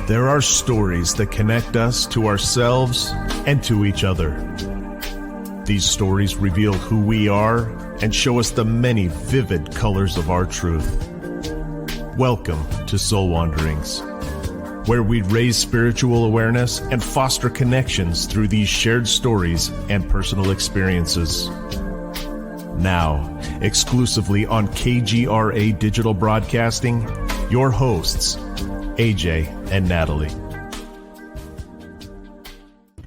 There are stories that connect us to ourselves and to each other. These stories reveal who we are and show us the many vivid colors of our truth. Welcome to Soul Wanderings, where we raise spiritual awareness and foster connections through these shared stories and personal experiences. Now, exclusively on KGRA Digital Broadcasting, your hosts, AJ and Natalie.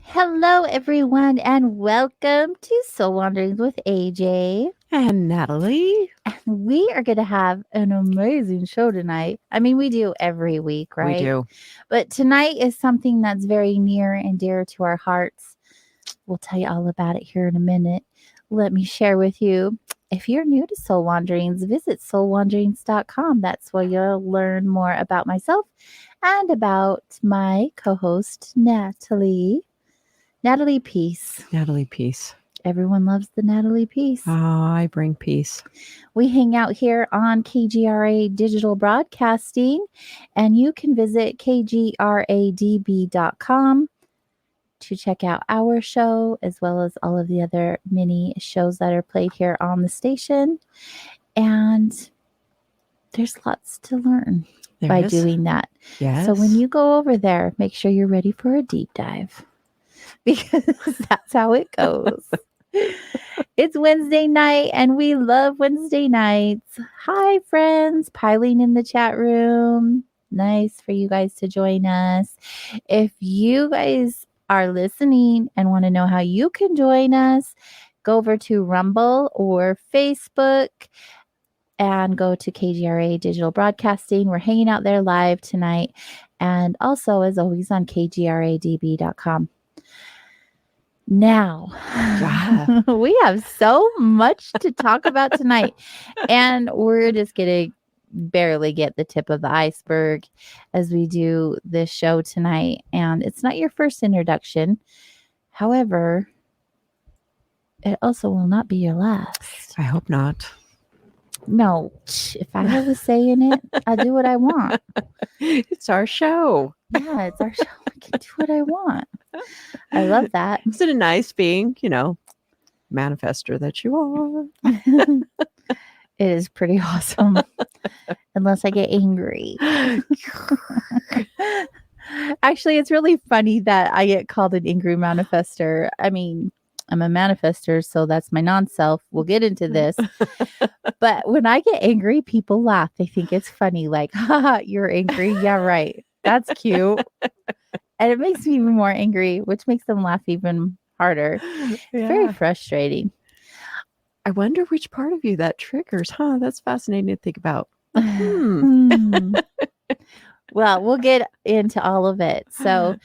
Hello, everyone, and welcome to Soul Wanderings with AJ and Natalie. And we are going to have an amazing show tonight. I mean, we do every week, right? We do. But tonight is something that's very near and dear to our hearts. We'll tell you all about it here in a minute. Let me share with you. If you're new to Soul Wanderings, visit soulwanderings.com. That's where you'll learn more about myself and about my co-host, Natalie. Natalie Peace. Natalie Peace. Everyone loves the Natalie Peace. Oh, I bring peace. We hang out here on KGRA Digital Broadcasting, and you can visit kgradb.com to check out our show, as well as all of the other mini shows that are played here on the station. And there's lots to learn by doing that. Yes. So when you go over there, make sure you're ready for a deep dive, because that's how it goes. It's Wednesday night, and we love Wednesday nights. Hi, friends, piling in the chat room. Nice for you guys to join us. If you guys are listening and want to know how you can join us, go over to Rumble or Facebook and go to KGRA Digital Broadcasting. We're hanging out there live tonight, and also, as always, on kgradb.com. Now, we have so much to talk about tonight, and we're just going to barely get the tip of the iceberg as we do this show tonight. And it's not your first introduction. However, it also will not be your last. I hope not. No, if I have a say in it, I do what I want. It's our show. Yeah, it's our show. I can do what I want. I love that. Isn't it nice being, manifester that you are? It is pretty awesome. Unless I get angry. Actually, it's really funny that I get called an angry manifester. I mean, I'm a manifester, so that's my non-self. We'll get into this. But when I get angry, people laugh. They think it's funny. Like, haha, you're angry. Yeah, right. That's cute. And it makes me even more angry, which makes them laugh even harder. Yeah. It's very frustrating. I wonder which part of you that triggers, huh? That's fascinating to think about. Well, we'll get into all of it. So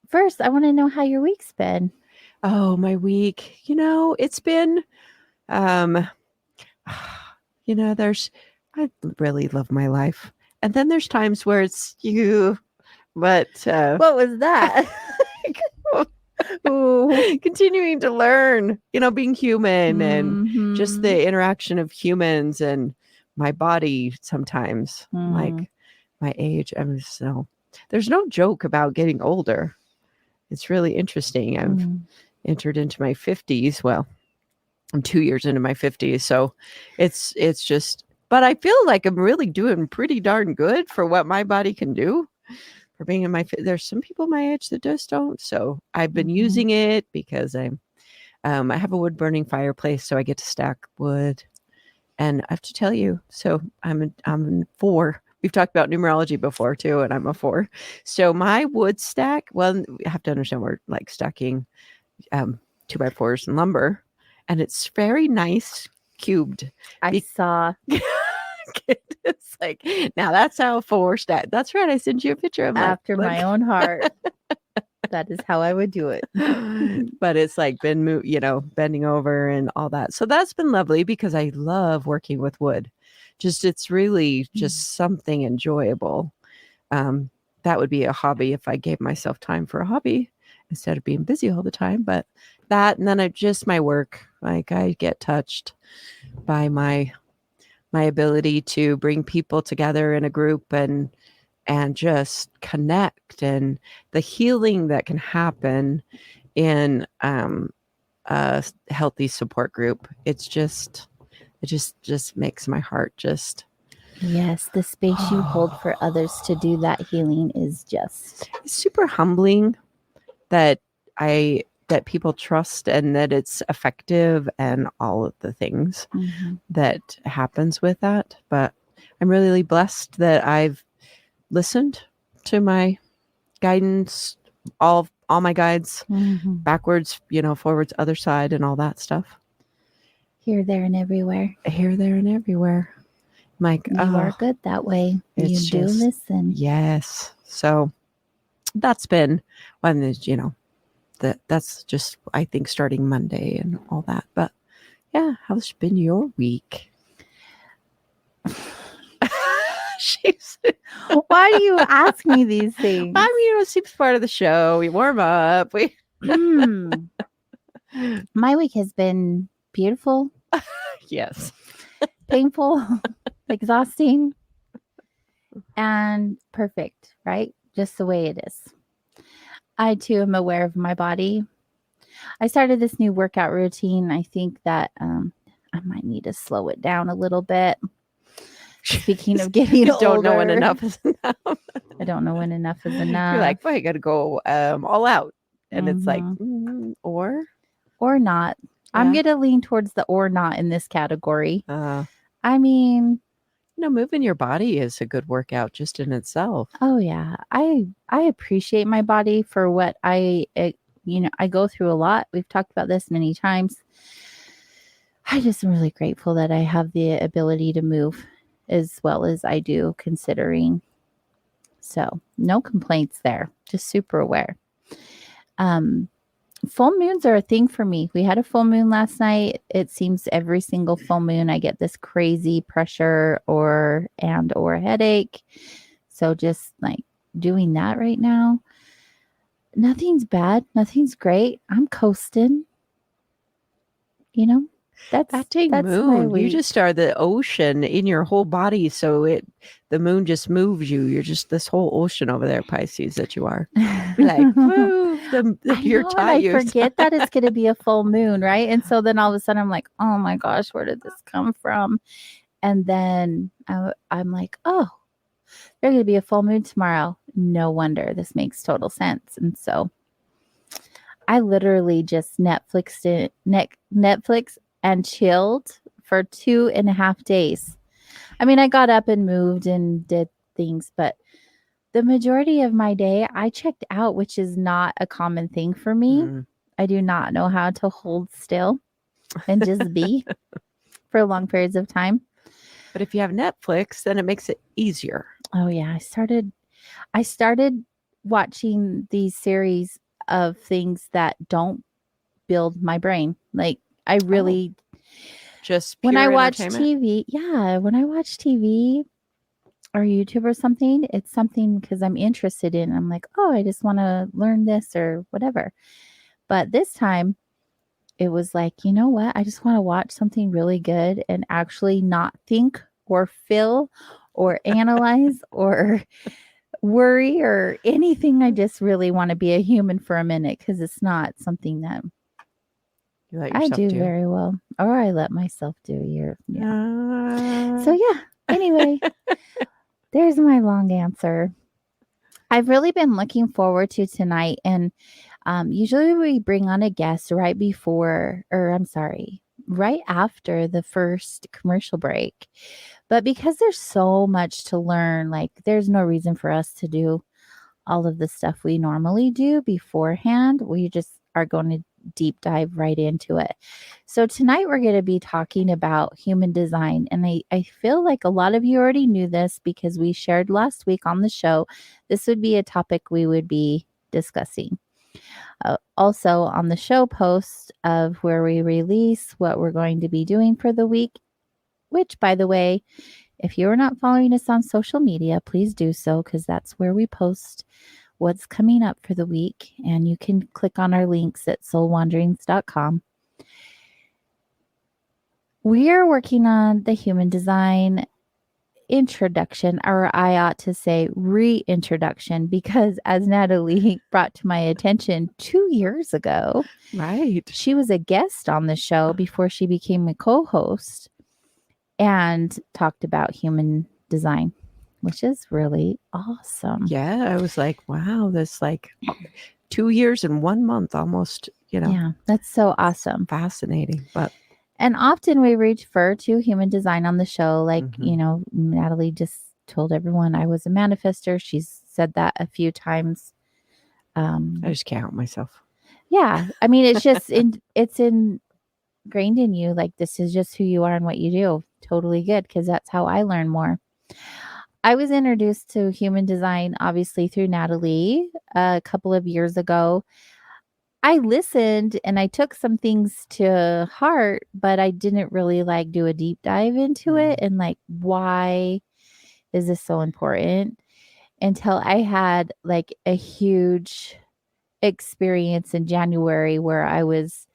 first, I want to know how your week's been. Oh, my week. It's been, I really love my life. And then there's times where it's you, but what was that? Continuing to learn, being human and just the interaction of humans and my body sometimes, like my age. There's no joke about getting older. It's really interesting. I've entered into my 50s. Well, I'm 2 years into my 50s. So it's just, but I feel like I'm really doing pretty darn good for what my body can do. For being in there's some people my age that just don't. So I've been using it because I have a wood burning fireplace, so I get to stack wood. And I have to tell you, so I'm 4. We've talked about numerology before too, and I'm a 4. So my wood stack, well, you have to understand we're like stacking 2x4s and lumber, and it's very nice cubed. I saw. It's like, now that's how 4 stack. That's right. I sent you a picture of after my own heart. That is how I would do it. But it's like been, bending over and all that. So that's been lovely because I love working with wood. It's really just something enjoyable. That would be a hobby if I gave myself time for a hobby instead of being busy all the time. But that, and then my work, like I get touched by my ability to bring people together in a group and and just connect, and the healing that can happen in a healthy support group. It just makes my heart just Yes, the space you hold for others to do that healing is just it's super humbling that people trust and that it's effective and all of the things that happens with that. But I'm really blessed that I've listened to my guidance, all my guides, backwards, forwards, other side, and all that stuff. Here, there, and everywhere. Here, there, and everywhere. Like, you are good that way. You do listen. Yes. So that's been one is, that's just, I think, starting Monday and all that. But yeah, how's been your week? Why do you ask me these things? I mean, it seems part of the show. We warm up. My week has been beautiful. Yes. Painful, exhausting, and perfect, right? Just the way it is. I too am aware of my body. I started this new workout routine. I think that I might need to slow it down a little bit. Speaking of getting older. Don't know when enough is enough. I don't know when enough is enough. You're like, well, I got to go all out. And it's like, or not. Yeah. I'm going to lean towards the or not in this category. I mean, moving your body is a good workout just in itself. Oh yeah. I appreciate my body for what I go through a lot. We've talked about this many times. I just am really grateful that I have the ability to move as well as I do, considering. So no complaints there. Just super aware. Full moons are a thing for me. We had a full moon last night. It seems every single full moon I get this crazy pressure or headache. So just like doing that right now. Nothing's bad. Nothing's great. I'm coasting. That's moon. You just are the ocean in your whole body. So the moon just moves you. You're just this whole ocean over there, Pisces, that you are. Like, move your tires. I forget that it's going to be a full moon, right? And so then all of a sudden I'm like, oh my gosh, where did this come from? And then I'm like, oh, there's going to be a full moon tomorrow. No wonder. This makes total sense. And so I literally just Netflix and chilled for 2.5 days. I mean, I got up and moved and did things, but the majority of my day I checked out, which is not a common thing for me. I do not know how to hold still and just be for long periods of time. But if you have Netflix, then it makes it easier. Oh yeah. I started watching these series of things that don't build my brain. Like I really just when I watch TV, when I watch TV or YouTube or something, it's something because I'm interested in. I'm like, oh, I just want to learn this or whatever. But this time it was like, you know what? I just want to watch something really good and actually not think or feel or analyze or worry or anything. I just really want to be a human for a minute because it's not something that I do very well, or I let myself do. So yeah. Anyway, there's my long answer. I've really been looking forward to tonight, and usually we bring on a guest right after the first commercial break. But because there's so much to learn, like there's no reason for us to do all of the stuff we normally do beforehand. We just are going to deep dive right into it. So tonight we're going to be talking about human design. And I feel like a lot of you already knew this because we shared last week on the show. This would be a topic we would be discussing. Also on the show post of where we release what we're going to be doing for the week, which by the way, if you're not following us on social media, please do so because that's where we post what's coming up for the week. And you can click on our links at soulwanderings.com. We are working on the human design. introduction, or I ought to say reintroduction, because as Natalie brought to my attention 2 years ago, Right. she was a guest on the show before she became a co-host and talked about human design, which is really awesome. Yeah. I was like, wow, that's like 2 years and 1 month almost, Yeah, that's so awesome. fascinating. But And often we refer to human design on the show. Like, Mhm. Natalie just told everyone I was a manifester. She's said that a few times. I just can't help myself. Yeah. I mean, it's just it's ingrained in you. Like, this is just who you are and what you do. Totally good, because that's how I learn more. I was introduced to human design, obviously, through Natalie a couple of years ago. I listened and I took some things to heart, but I didn't really like do a deep dive into it and like, why is this so important, until I had like a huge experience in January where I was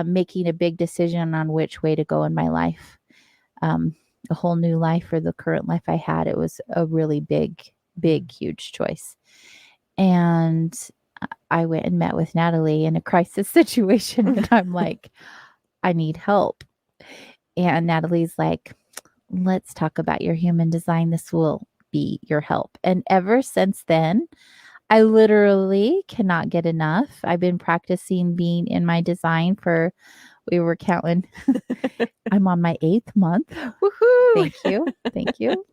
making a big decision on which way to go in my life. A whole new life or the current life I had. It was a really big, huge choice. And I went and met with Natalie in a crisis situation. And I'm like, I need help. And Natalie's like, let's talk about your human design. This will be your help. And ever since then, I literally cannot get enough. I've been practicing being in my design for, we were counting. I'm on my 8th month. Woohoo! Thank you. Thank you.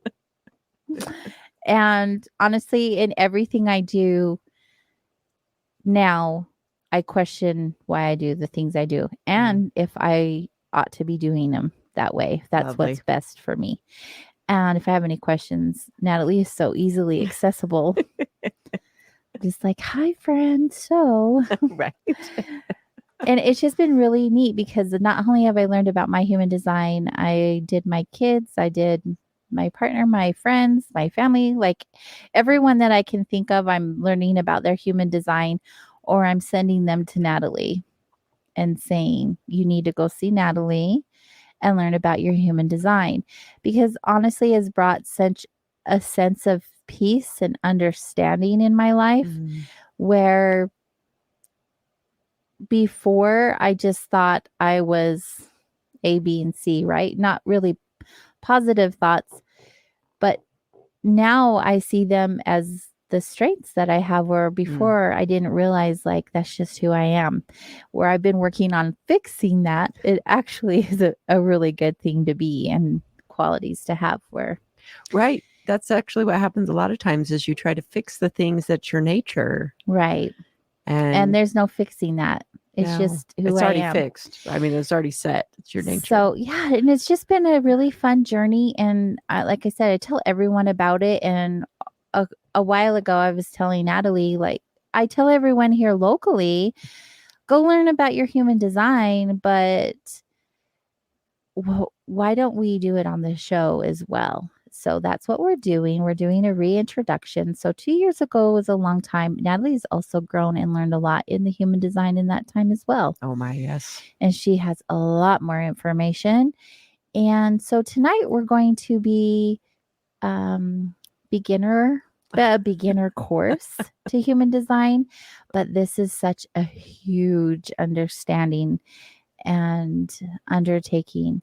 And honestly, in everything I do now, I question why I do the things I do and if I ought to be doing them that way. If that's Lovely. what's best for me. And if I have any questions, Natalie is so easily accessible. Just like, hi, friend. So, Right. and it's just been really neat because not only have I learned about my human design, I did my kids, I did my partner, my friends, my family, like everyone that I can think of, I'm learning about their human design, or I'm sending them to Natalie and saying, you need to go see Natalie and learn about your human design, because honestly has brought such a sense of peace and understanding in my life, where before I just thought I was A, B, and C, right? Not really positive thoughts, but now I see them as the strengths that I have, where before I didn't realize like that's just who I am. Where I've been working on fixing that, it actually is a really good thing to be and qualities to have. Where Right. That's actually what happens a lot of times is you try to fix the things that's your nature. right. And there's no fixing that. It's just who it's I already am. fixed. I mean, it's already set. It's your nature. So yeah, and it's just been a really fun journey. And like I said, I tell everyone about it. And a while ago, I was telling Natalie, like, I tell everyone here locally, go learn about your human design, but why don't we do it on the show as well? So that's what we're doing. We're doing a reintroduction. So 2 years ago was a long time. Natalie's also grown and learned a lot in the human design in that time as well. Oh my, yes. And she has a lot more information. And so tonight we're going to be beginner course to human design, but this is such a huge understanding and undertaking.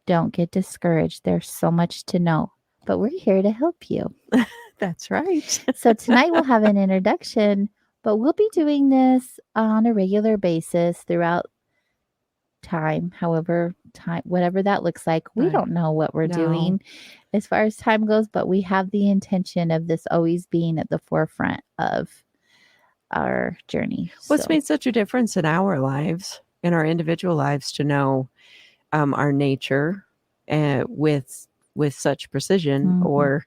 Don't get discouraged. There's so much to know, but we're here to help you. That's right. So tonight we'll have an introduction, but we'll be doing this on a regular basis throughout time, whatever that looks like. We Right. don't know what we're doing as far as time goes, but we have the intention of this always being at the forefront of our journey. What's made such a difference in our lives, in our individual lives, to know our nature with such precision, or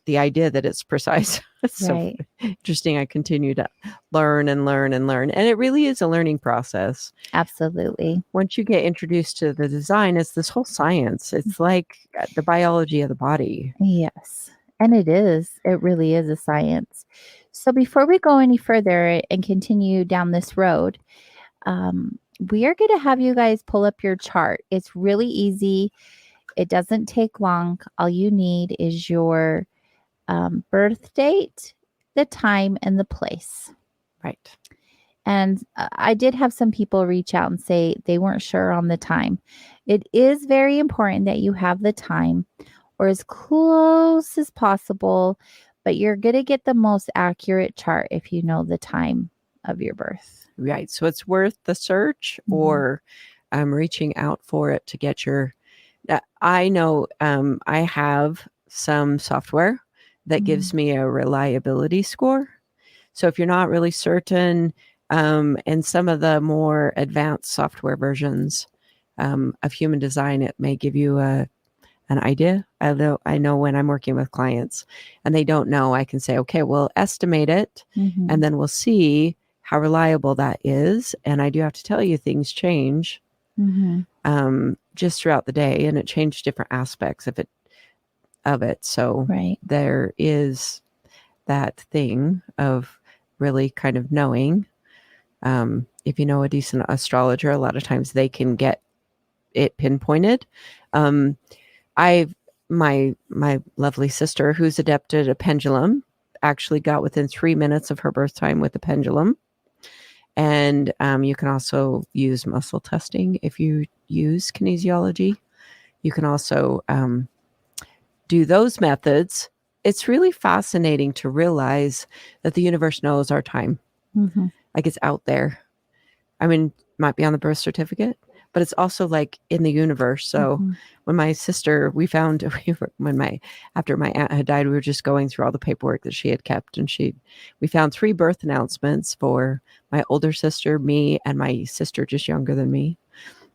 the idea that it's precise. It's so interesting. I continue to learn and learn and learn, and it really is a learning process. Absolutely. Once you get introduced to the design, it's this whole science. It's like the biology of the body. Yes, and it really is a science. So before we go any further and continue down this road, we are going to have you guys pull up your chart. It's really easy. It doesn't take long. All you need is your birth date, the time, and the place. Right. And I did have some people reach out and say they weren't sure on the time. It is very important that you have the time or as close as possible, but you're going to get the most accurate chart if you know the time of your birth. Right. So it's worth the search or reaching out for it to get your. I know I have some software that gives me a reliability score. So if you're not really certain, and some of the more advanced software versions of Human Design, it may give you an idea. I know when I'm working with clients and they don't know, I can say, okay, we'll estimate it and then we'll see how reliable that is. And I do have to tell you, things change just throughout the day, and it changed different aspects of it. So there is that thing of really kind of knowing. If you know a decent astrologer, a lot of times they can get it pinpointed. My lovely sister, who's adept at a pendulum, actually got within 3 minutes of her birth time with the pendulum. And you can also use muscle testing if you use kinesiology. You can also do those methods. It's really fascinating to realize that the universe knows our time. Like it's out there. I mean, might be on the birth certificate, but it's also like in the universe. So when my sister, after my aunt had died, we were just going through all the paperwork that she had kept, and we found 3 birth announcements for my older sister, me, and my sister just younger than me.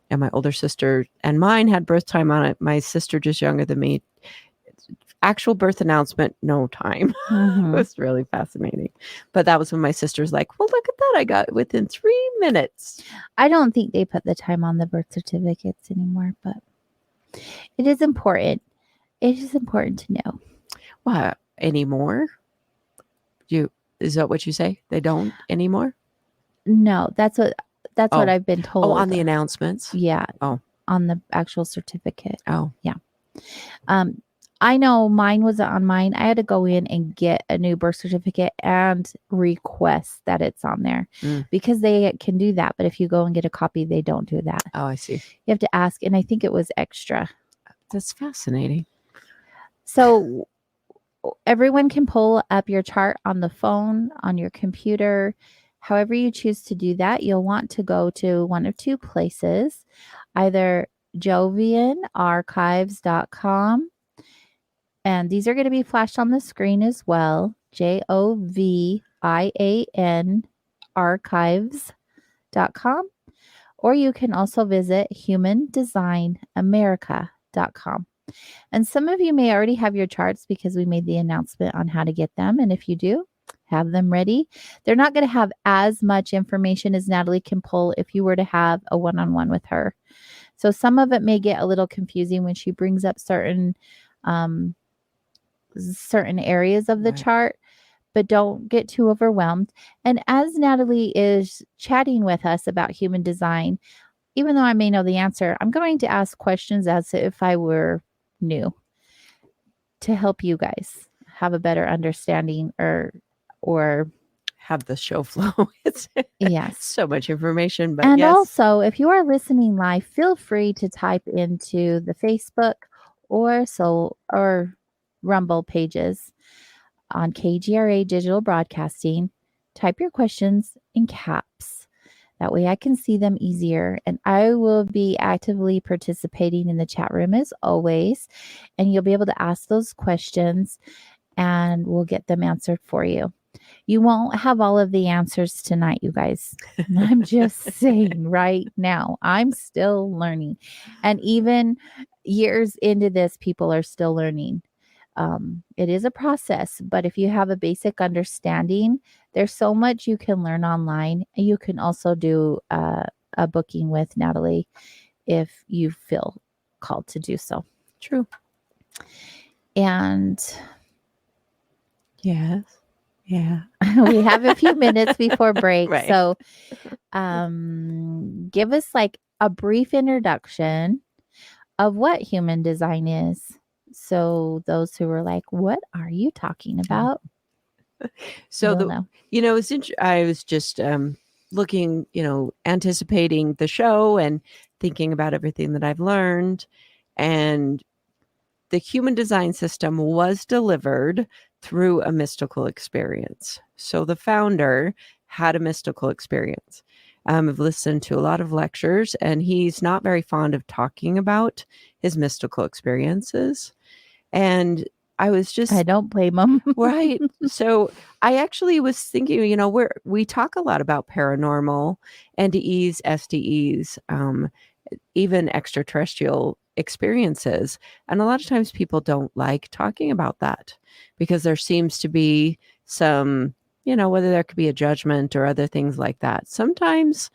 And my older sister and mine had birth time on it. My sister just younger than me. Actual birth announcement, no time. It was really fascinating. But that was when my sister's like, well, look at that. I got it within 3 minutes. I don't think they put the time on the birth certificates anymore, but it is important. It is important to know. What, anymore? Is that what you say? They don't anymore? No, that's what I've been told. Oh, on the announcements? Yeah. Oh. On the actual certificate. Oh. Yeah. I know mine was on mine. I had to go in and get a new birth certificate and request that it's on there because they can do that. But if you go and get a copy, they don't do that. Oh, I see. You have to ask. And I think it was extra. That's fascinating. So everyone can pull up your chart on the phone, on your computer. However you choose to do that, you'll want to go to one of 2 places, either jovianarchives.com. And these are going to be flashed on the screen as well. JOVIAN archives.com. Or you can also visit humandesignamerica.com. And some of you may already have your charts because we made the announcement on how to get them. And if you do, have them ready. They're not going to have as much information as Natalie can pull if you were to have a one-on-one with her. So some of it may get a little confusing when she brings up certain areas of the chart, but don't get too overwhelmed. And as Natalie is chatting with us about human design, even though I may know the answer, I'm going to ask questions as if I were new to help you guys have a better understanding or have the show flow. It's so much information. But and also, if you are listening live, feel free to type into the Facebook or Rumble pages on KGRA Digital Broadcasting. Type your questions in caps. That way I can see them easier. And I will be actively participating in the chat room as always. And you'll be able to ask those questions and we'll get them answered for you. You won't have all of the answers tonight, you guys. I'm just saying right now, I'm still learning. And even years into this, people are still learning. It is a process, but if you have a basic understanding, there's so much you can learn online. You can also do a booking with Natalie if you feel called to do so. True. And yes. Yeah. We have a few minutes before break. Right. So give us like a brief introduction of what human design is. So those who were like, what are you talking about? So You'll know. I was just looking, anticipating the show and thinking about everything that I've learned. And the human design system was delivered through a mystical experience. So the founder had a mystical experience. I've listened to a lot of lectures, and he's not very fond of talking about his mystical experiences. And I don't blame him. Right. So I actually was thinking, we talk a lot about paranormal, NDEs, SDEs, even extraterrestrial experiences. And a lot of times people don't like talking about that because there seems to be some, whether there could be a judgment or other things like that. Sometimes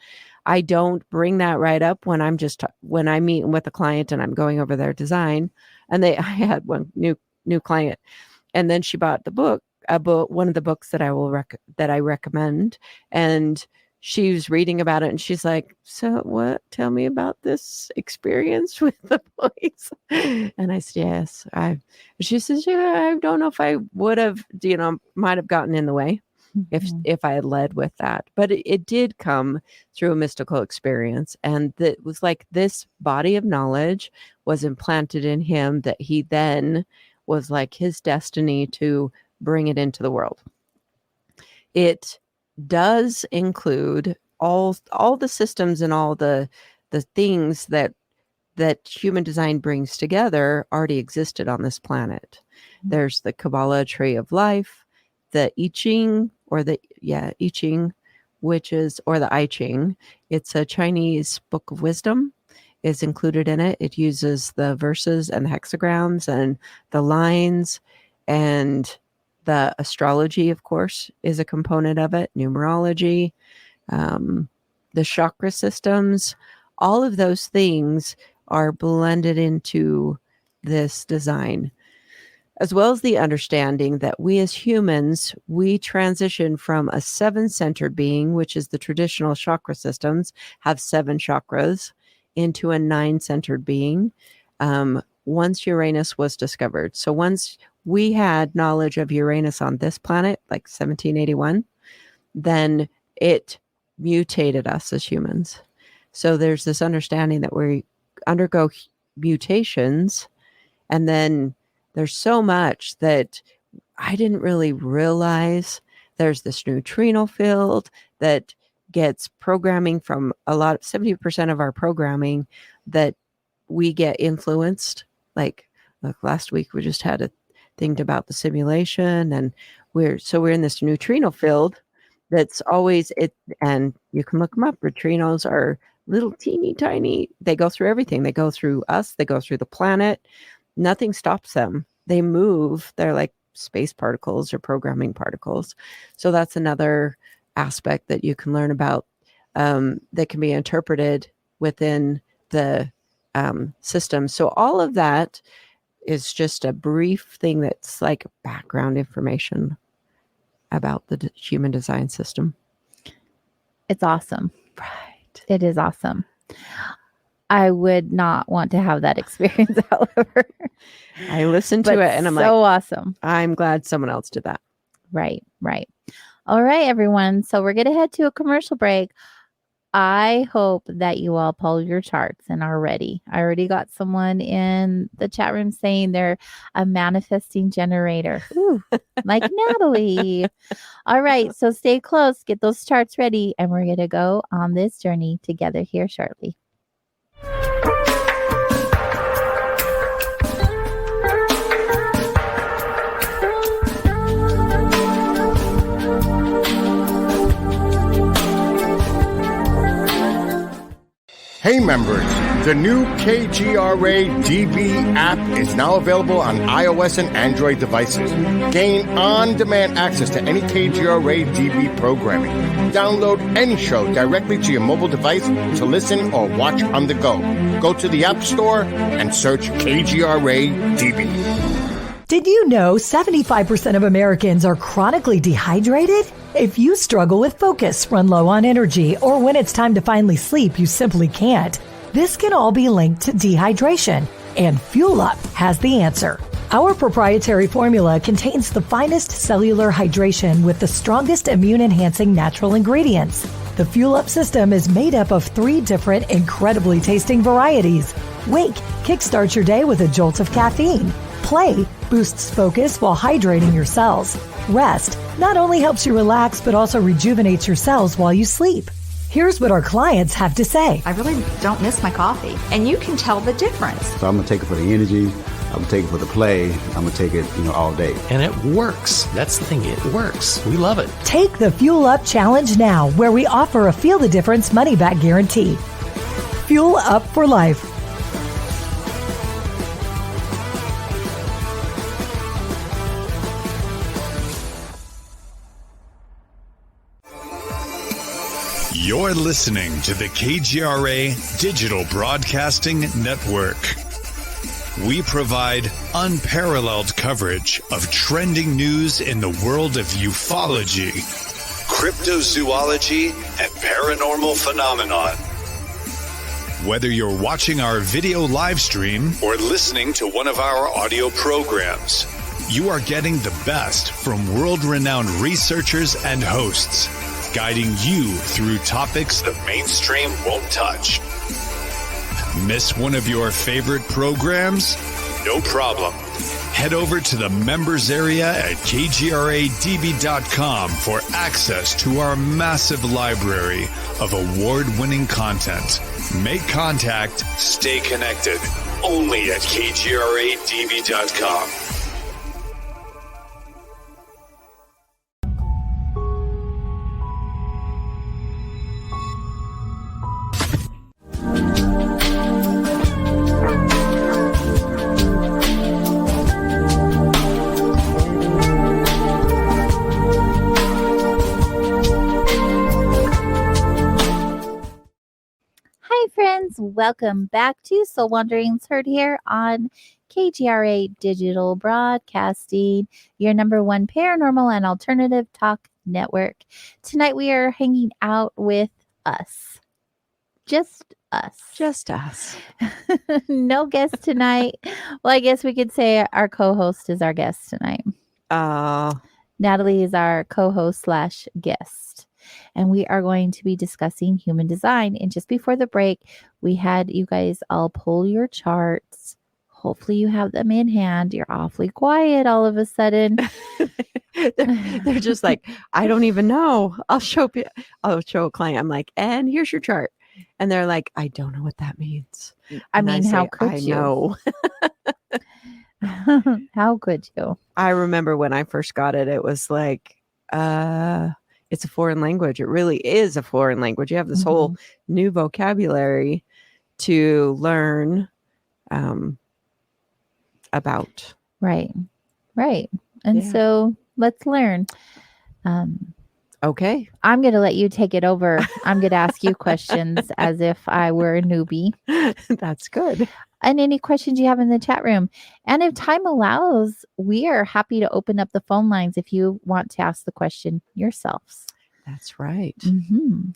I don't bring that right up when when I'm meeting with a client and I'm going over their design. And I had one new client, and then she bought one of the books that I recommend, and she was reading about it, and she's like, so what, tell me about this experience with the boys. And I said, yes. She says, yeah, I don't know if I would have, might have gotten in the way if I had led with that, but it did come through a mystical experience. And it was like this body of knowledge was implanted in him that he then was like his destiny to bring it into the world. It does include all the systems and all the things that human design brings together already existed on this planet. There's the Kabbalah tree of life, the I Ching, or the I Ching, which is, or the I Ching. It's a Chinese book of wisdom, is included in it. It uses the verses and the hexagrams and the lines, and the astrology, of course, is a component of it. Numerology, the chakra systems, all of those things are blended into this design, as well as the understanding that we as humans, we transition from a 7-centered being, which is the traditional chakra systems, have 7 chakras, into a 9-centered being once Uranus was discovered. So once we had knowledge of Uranus on this planet, like 1781, then it mutated us as humans. So there's this understanding that we undergo mutations, and then there's so much that I didn't really realize. There's this neutrino field that gets programming from 70% of our programming that we get influenced. Like last week, we just had a thing about the simulation, and we're in this neutrino field that's always it. And you can look them up. Neutrinos are little teeny tiny. They go through everything. They go through us. They go through the planet. Nothing stops them. They move. They're like space particles or programming particles. So that's another aspect that you can learn about that can be interpreted within the system. So all of that is just a brief thing that's like background information about the human design system. It's awesome. Right. It is awesome. I would not want to have that experience, however. I listened to it and I'm so awesome. I'm glad someone else did that. Right. All right, everyone. So we're going to head to a commercial break. I hope that you all pull your charts and are ready. I already got someone in the chat room saying they're a manifesting generator. Ooh, like Natalie. All right. So stay close. Get those charts ready. And we're going to go on this journey together here shortly. Hey members, the new KGRA DB app is now available on iOS and Android devices. Gain on-demand access to any KGRA DB programming. Download any show directly to your mobile device to listen or watch on the go. Go to the App Store and search KGRA DB. Did you know 75% of Americans are chronically dehydrated? If you struggle with focus, run low on energy, or when it's time to finally sleep, you simply can't, This can all be linked to dehydration, and Fuel Up has the answer. Our proprietary formula contains the finest cellular hydration with the strongest immune-enhancing natural ingredients. The Fuel Up system is made up of 3 different incredibly tasting varieties. Wake kickstarts your day with a jolt of caffeine. Play boosts focus while hydrating your cells. Rest not only helps you relax, but also rejuvenates your cells while you sleep. Here's what our clients have to say. I really don't miss my coffee, and you can tell the difference. So I'm gonna take it for the energy. I'm gonna take it for the play. I'm gonna take it, all day. And it works. That's the thing. It works. We love it. Take the Fuel Up Challenge now, where we offer a Feel the Difference money-back guarantee. Fuel Up for life. You're listening to the KGRA Digital Broadcasting Network. We provide unparalleled coverage of trending news in the world of ufology, cryptozoology, and paranormal phenomenon. Whether you're watching our video live stream or listening to one of our audio programs, you are getting the best from world-renowned researchers and hosts, guiding you through topics the mainstream won't touch. Miss one of your favorite programs? No problem. Head over to the members area at kgradb.com for access to our massive library of award-winning content. Make contact, stay connected. Only at kgradb.com. Welcome back to Soul Wanderings, heard here on KGRA Digital Broadcasting, your #1 paranormal and alternative talk network. Tonight we are hanging out with us. Just us. Just us. No guest tonight. Well, I guess we could say our co-host is our guest tonight. Natalie is our co-host / guest. And we are going to be discussing human design. And just before the break, we had you guys all pull your charts. Hopefully you have them in hand. You're awfully quiet all of a sudden. they're just like, I don't even know. I'll show a client. I'm like, and here's your chart. And they're like, I don't know what that means. I mean, how could I you? know. How could you? I remember when I first got it, it was like, it's a foreign language. It really is a foreign language. You have this whole new vocabulary to learn about. Right. And so let's learn. Okay. I'm going to let you take it over. I'm going to ask you questions as if I were a newbie. That's good. And any questions you have in the chat room. And if time allows, we are happy to open up the phone lines if you want to ask the question yourselves. That's right. Mm-hmm.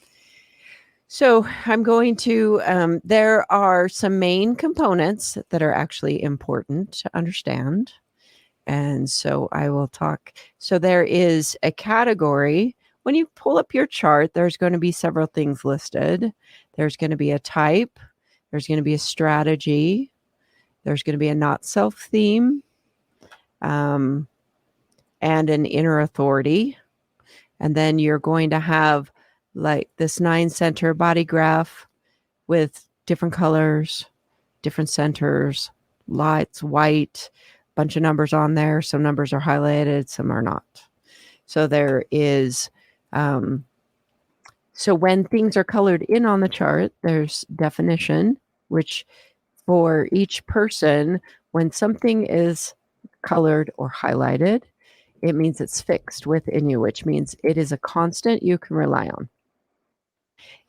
So I'm going to, there are some main components that are actually important to understand. And so I will talk. So there is a category. When you pull up your chart, there's going to be several things listed. There's going to be a type. There's going to be a strategy. There's going to be a not self theme, and an inner authority. And then you're going to have like this 9-center body graph with different colors, different centers, lights, white, bunch of numbers on there. Some numbers are highlighted, some are not. So there is, so when things are colored in on the chart, there's definition, which for each person, when something is colored or highlighted, it means it's fixed within you, which means it is a constant you can rely on.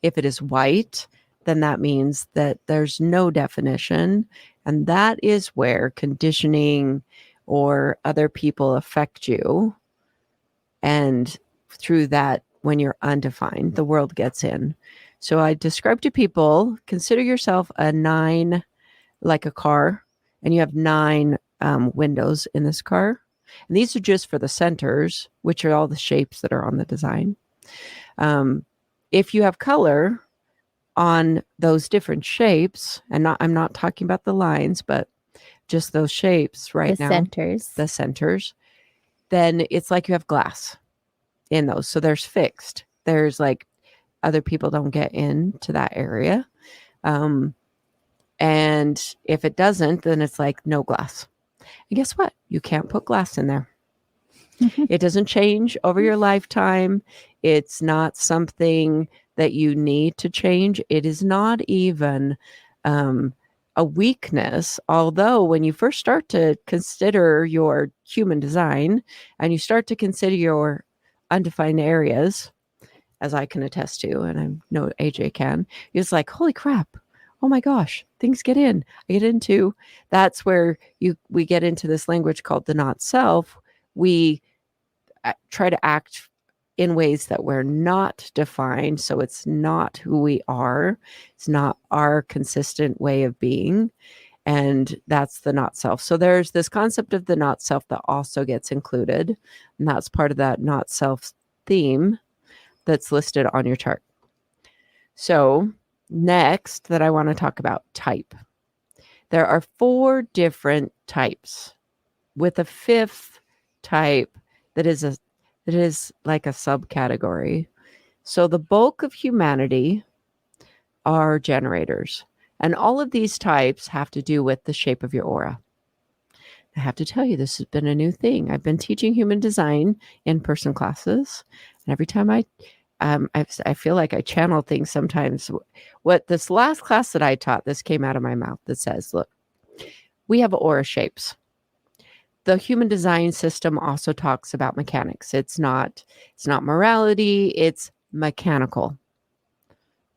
If it is white, then that means that there's no definition. And that is where conditioning or other people affect you. And through that, when you're undefined, the world gets in. So I describe to people, consider yourself a 9, like a car, and you have 9 windows in this car. And these are just for the centers, which are all the shapes that are on the design. If you have color on those different shapes, and I'm not talking about the lines, but just those shapes right now, the centers, then it's like you have glass in those. So there's fixed. There's like other people don't get into that area. And if it doesn't, then it's like no glass. And guess what? You can't put glass in there. It doesn't change over your lifetime. It's not something that you need to change. It is not even a weakness. Although when you first start to consider your human design and you start to consider your undefined areas, as I can attest to, and I know AJ can, it's like, holy crap. Oh my gosh, things get in. I get into. That's where we get into this language called the not self. We try to act in ways that we're not defined. So it's not who we are. It's not our consistent way of being. And that's the not self. So there's this concept of the not self that also gets included. And that's part of that not self theme that's listed on your chart. So next that I want to talk about type. There are 4 different types with a 5th type that is like a subcategory. So the bulk of humanity are generators. And all of these types have to do with the shape of your aura. I have to tell you, this has been a new thing. I've been teaching human design in-person classes. And every time I feel like I channel things sometimes. What this last class that I taught, this came out of my mouth that says, look, we have aura shapes. The human design system also talks about mechanics. It's not morality, it's mechanical.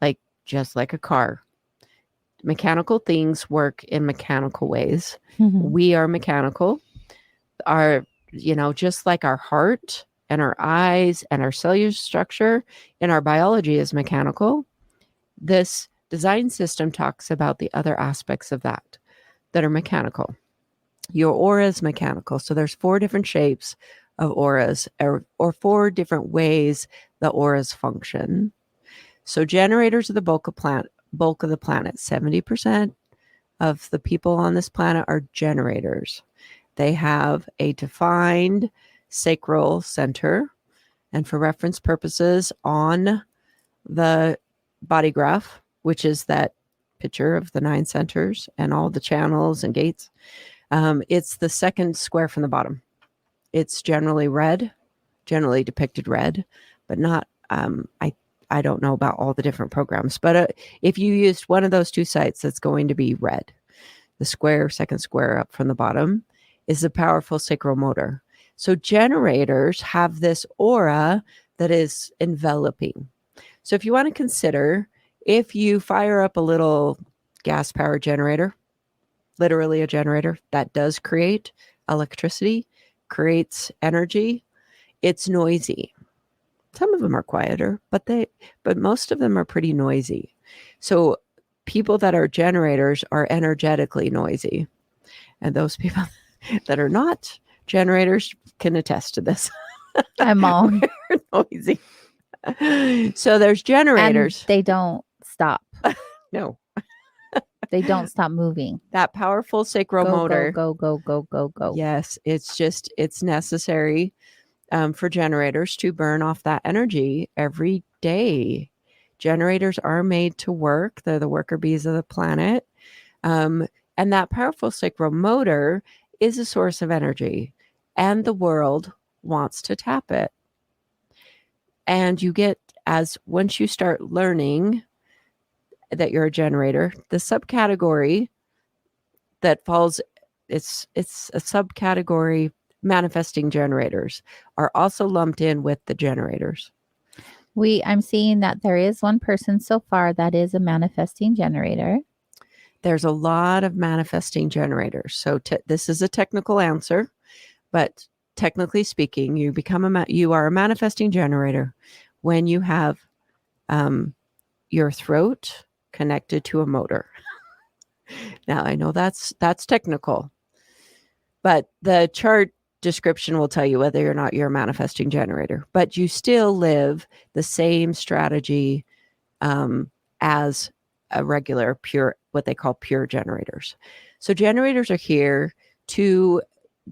Like just like a car. Mechanical things work in mechanical ways. Mm-hmm. We are mechanical. Just like our heart and our eyes and our cellular structure in our biology is mechanical. This design system talks about the other aspects of that are mechanical. Your aura is mechanical. So there's 4 different shapes of auras or 4 different ways the auras function. So generators are the bulk of the planet. 70% of the people on this planet are generators. They have a defined sacral center. And for reference purposes, on the body graph, which is that picture of the 9 centers and all the channels and gates, it's the second square from the bottom. It's generally depicted red, but not, I don't know about all the different programs, but if you used one of those 2 sites, it's going to be red. The second square up from the bottom is the powerful sacral motor. So generators have this aura that is enveloping. So if you want to consider, if you fire up a little gas power generator, literally a generator that does create electricity, creates energy, it's noisy. Some of them are quieter, but most of them are pretty noisy. So people that are generators are energetically noisy. And those people that are not generators can attest to this. I'm all noisy. So there's generators. And they don't stop. No. They don't stop moving. That powerful sacral motor. Go. Yes, it's necessary for generators to burn off that energy every day. Generators are made to work. They're the worker bees of the planet. And that powerful sacral motor is a source of energy. And the world wants to tap it. And you get, once you start learning that you're a generator, the subcategory that falls, it's a subcategory, manifesting generators are also lumped in with the generators. I'm seeing that there is one person so far that is a manifesting generator. There's a lot of manifesting generators. So this is a technical answer, but technically speaking, you are a manifesting generator when you have your throat connected to a motor. Now, I know that's technical, but the chart description will tell you whether or not you're a manifesting generator, but you still live the same strategy as a regular pure, what they call pure generators. So generators are here to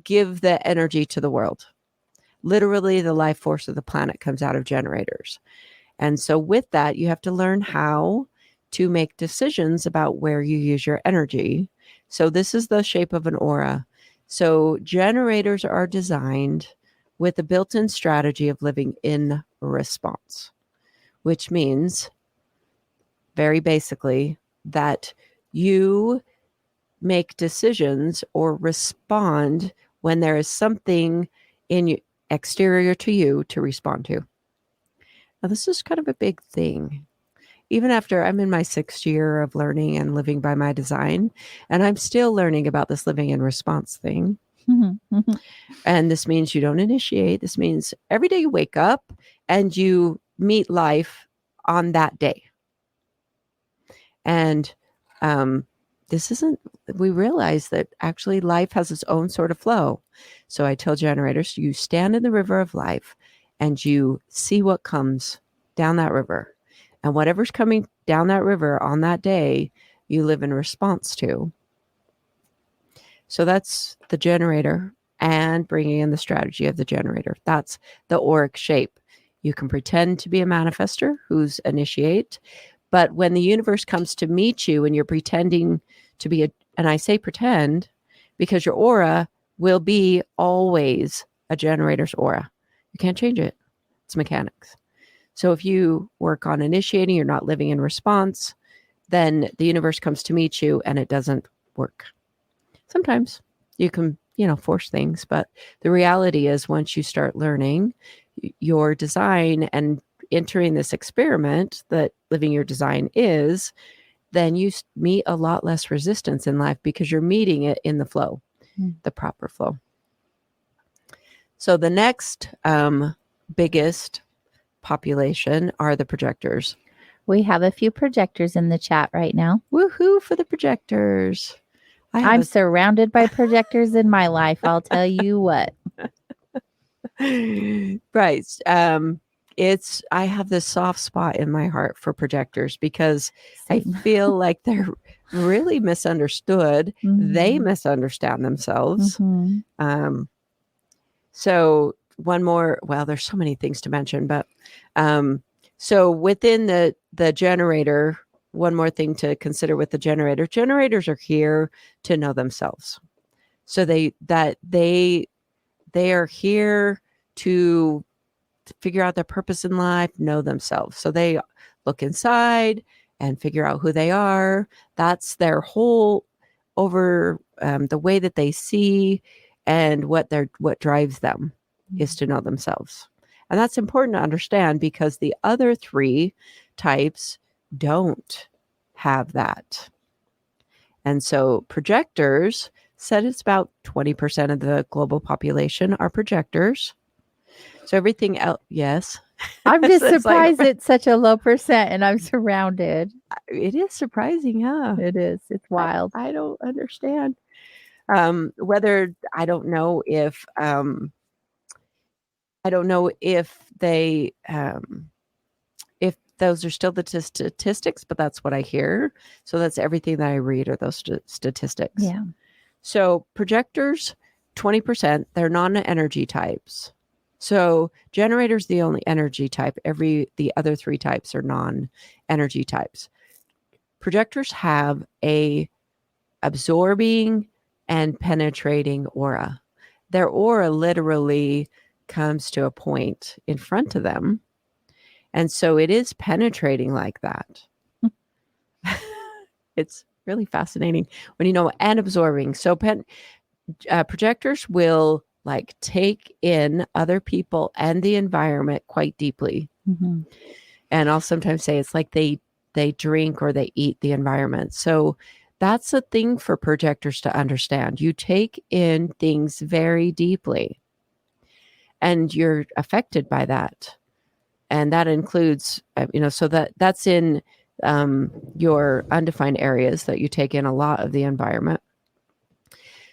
give the energy to the world. Literally, the life force of the planet comes out of generators. And so with that, you have to learn how to make decisions about where you use your energy. So this is the shape of an aura. So generators are designed with a built-in strategy of living in response, which means very basically that you make decisions or respond when there is something in you exterior to you to respond to. Now, this is kind of a big thing. Even after I'm in my 6th year of learning and living by my design, and I'm still learning about this living in response thing. And this means you don't initiate. This means every day you wake up and you meet life on that day. And we realize that actually life has its own sort of flow. So I tell generators, you stand in the river of life and you see what comes down that river. And whatever's coming down that river on that day, you live in response to. So that's the generator and bringing in the strategy of the generator. That's the auric shape. You can pretend to be a manifester who's initiate, but when the universe comes to meet you and you're pretending to be and I say pretend because your aura will be always a generator's aura. You can't change it. It's mechanics. So if you work on initiating, you're not living in response, then the universe comes to meet you and it doesn't work. Sometimes you can, force things, but the reality is once you start learning your design and entering this experiment that living your design is, then you meet a lot less resistance in life because you're meeting it in the flow, the proper flow. So the next biggest population are the projectors. We have a few projectors in the chat right now. Woohoo for the projectors. I'm surrounded by projectors in my life. I'll tell you what. Right. I have this soft spot in my heart for projectors because I feel like they're really misunderstood. They misunderstand themselves. So one more, there's so many things to mention, but so within the generator, one more thing to consider with the generator, generators are here to know themselves. So they are here to figure out their purpose in life, know themselves. So they look inside and figure out who they are. That's their whole over the way that they see and what drives them is to know themselves. And that's important to understand because the other 3 types don't have that. And so projectors said it's about 20% of the global population are projectors. So everything else, yes. I'm just surprised it's such a low percent and I'm surrounded. It is surprising, huh? It is. It's wild. I don't understand. I don't know if they, if those are still the statistics, but that's what I hear. So that's everything that I read are those statistics. Yeah. So projectors, 20%, they're non-energy types. So generators, the only energy type. The other 3 types are non-energy types. Projectors have a absorbing and penetrating aura. Their aura literally comes to a point in front of them. And so it is penetrating like that. It's really fascinating when and absorbing. So projectors will take in other people and the environment quite deeply. And I'll sometimes say it's like they drink or they eat the environment. So that's a thing for projectors to understand. You take in things very deeply and you're affected by that. And that includes, so that's in your undefined areas that you take in a lot of the environment.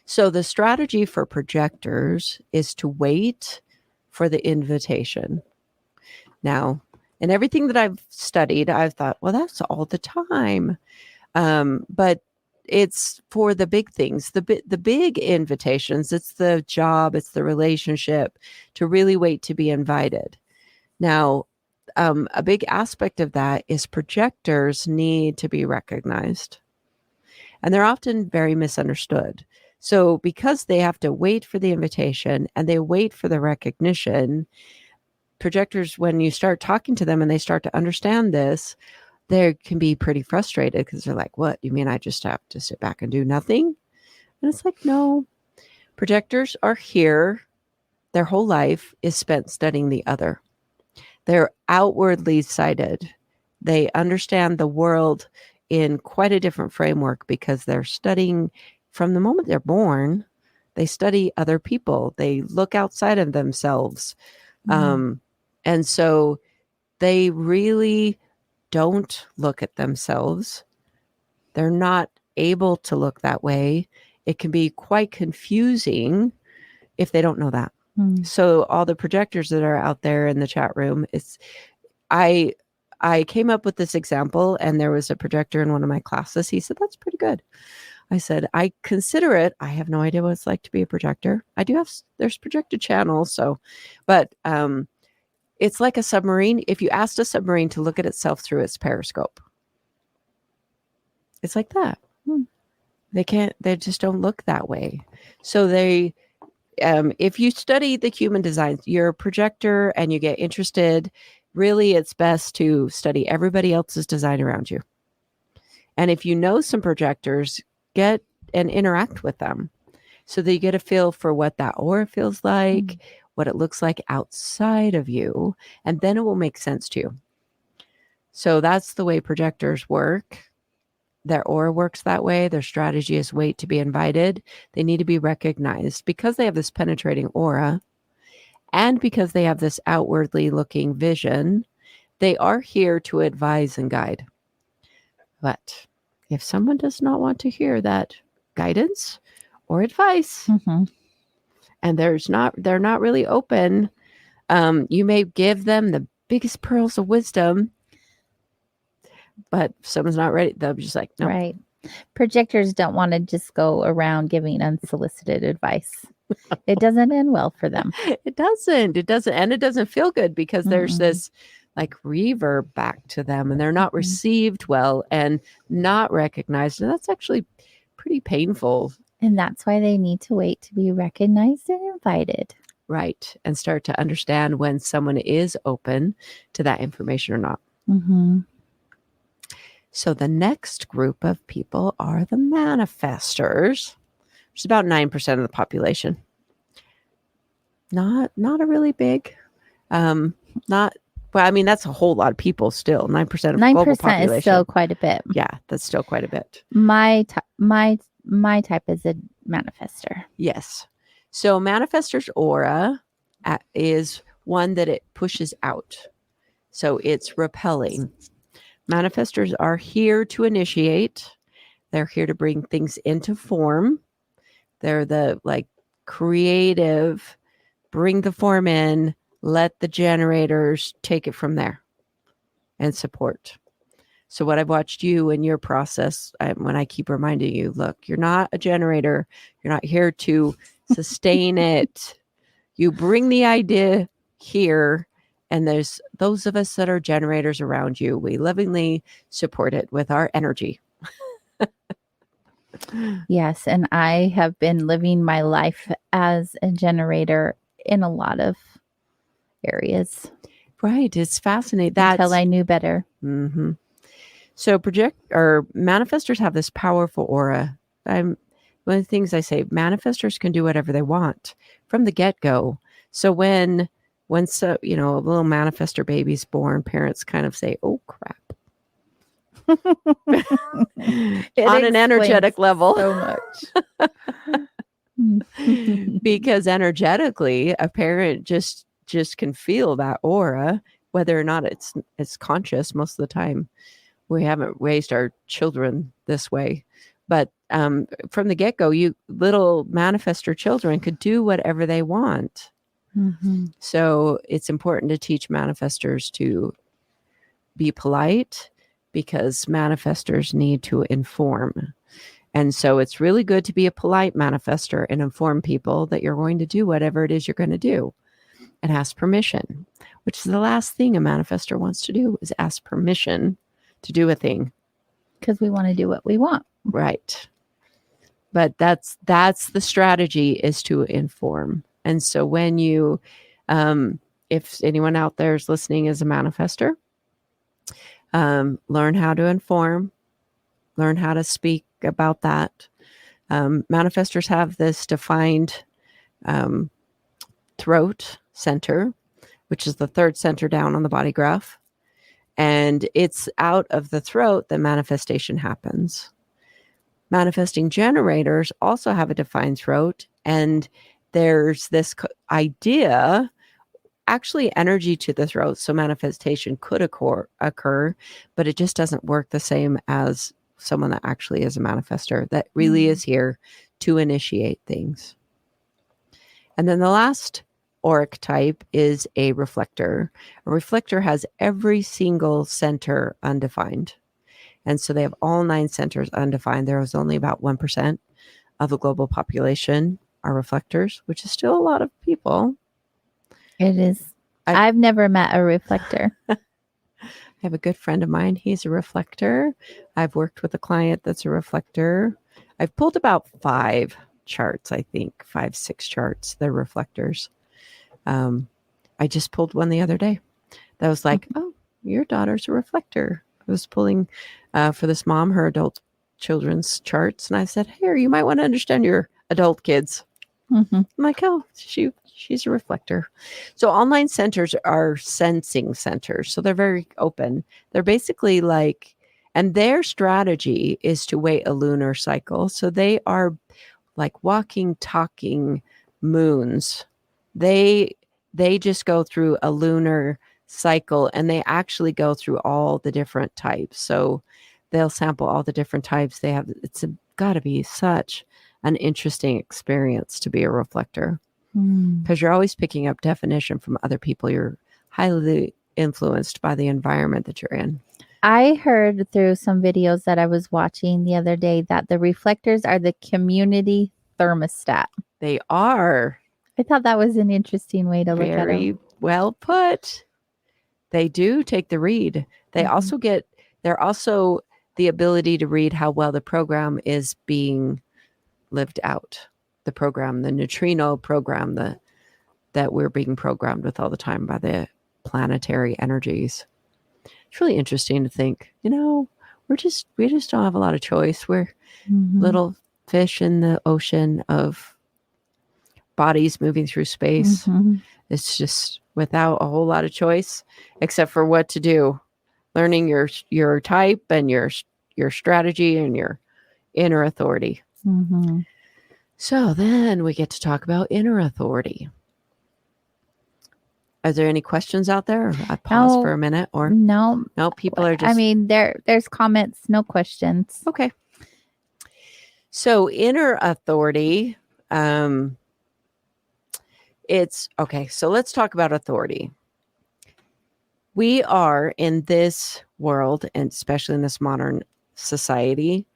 So the strategy for projectors is to wait for the invitation. Now, in everything that I've studied, I've thought, well, that's all the time. But it's for the big things, the big invitations. It's the job, it's the relationship, to really wait to be invited. Now, a big aspect of that is projectors need to be recognized. And they're often very misunderstood. So because they have to wait for the invitation and they wait for the recognition, projectors, when you start talking to them and they start to understand this, they can be pretty frustrated because they're like, what? You mean I just have to sit back and do nothing? And it's like, no. Projectors are here. Their whole life is spent studying the other. They're outwardly sighted. They understand the world in quite a different framework because they're studying from the moment they're born. They study other people. They look outside of themselves. And so they really don't look at themselves. They're not able to look that way. It can be quite confusing if they don't know that. So all the projectors that are out there in the chat room, I came up with this example, and there was a projector in one of my classes. He said, that's pretty good. I said, I consider it. I have no idea what it's like to be a projector. There's projected channels. But it's like a submarine. If you asked a submarine to look at itself through its periscope, it's like that. They just don't look that way. So if you study the human design, you're a projector and you get interested, really it's best to study everybody else's design around you. And if you know some projectors, get and interact with them so that you get a feel for what that aura feels like, what it looks like outside of you, and then it will make sense to you. So that's the way projectors work. Their aura works that way. Their strategy is wait to be invited. They need to be recognized because they have this penetrating aura and because they have this outwardly looking vision. They are here to advise and guide. But if someone does not want to hear that guidance or advice, and they're not really open, you may give them the biggest pearls of wisdom, but if someone's not ready, they'll be just like, no. Right. Projectors don't want to just go around giving unsolicited advice. It doesn't end well for them. It doesn't. And it doesn't feel good because there's this like reverb back to them, and they're not received well and not recognized. And that's actually pretty painful. And that's why they need to wait to be recognized and invited. Right. And start to understand when someone is open to that information or not. So the next group of people are the manifestors, which is about 9% of the population. Not a really big, well, I mean, that's a whole lot of people still. 9% of global population. 9% is still quite a bit. Yeah, that's still quite a bit. My type is a manifestor. Yes. So manifestor's aura is one that it pushes out. So it's repelling. Manifestors are here to initiate. They're here to bring things into form. They're the creative, bring the form in, let the generators take it from there and support. So what I've watched you in your process, when I keep reminding you, look, you're not a generator. You're not here to sustain it. You bring the idea here, and there's those of us that are generators around you. We lovingly support it with our energy. Yes, and I have been living my life as a generator in a lot of areas. Right. It's fascinating. Until I knew better. So manifestors have this powerful aura. One of the things I say, manifestors can do whatever they want from the get-go. So when a little manifestor baby's born, parents kind of say, oh crap. On an energetic level. So much. Because energetically, a parent just can feel that aura, whether or not it's conscious most of the time. we haven't raised our children this way. But from the get-go, little manifestor children could do whatever they want. Mm-hmm. So it's important to teach manifestors to be polite, because manifestors need to inform. And so it's really good to be a polite manifestor and inform people that you're going to do whatever it is you're going to do and ask permission, which is the last thing a manifestor wants to do, is ask permission to do a thing. Because we want to do what we want. Right. But that's the strategy, is to inform. And so when you, if anyone out there is listening as a manifestor, learn how to inform, learn how to speak about that. Manifestors have this defined throat center, which is the third center down on the body graph. And it's out of the throat that manifestation happens. Manifesting generators also have a defined throat. And there's this idea, actually energy to the throat. So manifestation could occur, but it just doesn't work the same as someone that actually is a manifestor, that really is here to initiate things. And then the last auric type is a reflector. A reflector has every single center undefined. And so they have all 9 centers undefined. There is only about 1% of the global population are reflectors, which is still a lot of people. It is. I've never met a reflector. I have a good friend of mine. He's a reflector. I've worked with a client that's a reflector. I've pulled about 5 charts, I think, 5, 6 charts. They're reflectors. I just pulled one the other day that was like, oh, your daughter's a reflector. I was pulling for this mom, her adult children's charts. And I said, here, you might want to understand your adult kids. Mm-hmm. I'm like, oh, she's a reflector. So all 9 centers are sensing centers. So they're very open. They're basically like, and their strategy is to wait a lunar cycle. So they are like walking, talking moons. They just go through a lunar cycle, and they actually go through all the different types. So they'll sample all the different types they have. It's got to be such an interesting experience to be a reflector, because you're always picking up definition from other people. You're highly influenced by the environment that you're in. I heard through some videos that I was watching the other day that the reflectors are the community thermostat. They are. I thought that was an interesting way to look at it. Very well put. They do take the read. They also get, they're also the ability to read how well the program is being lived out. The program, the neutrino program that we're being programmed with all the time by the planetary energies. It's really interesting to think, we just don't have a lot of choice. We're little fish in the ocean of bodies moving through space. It's just without a whole lot of choice, except for what to do. Learning your type and your strategy and your inner authority. So then we get to talk about inner authority. Are there any questions out there? I pause for a minute, or no? People are just. I mean, there's comments, no questions. Okay. So inner authority. It's okay. So let's talk about authority. We are in this world, and especially in this modern society,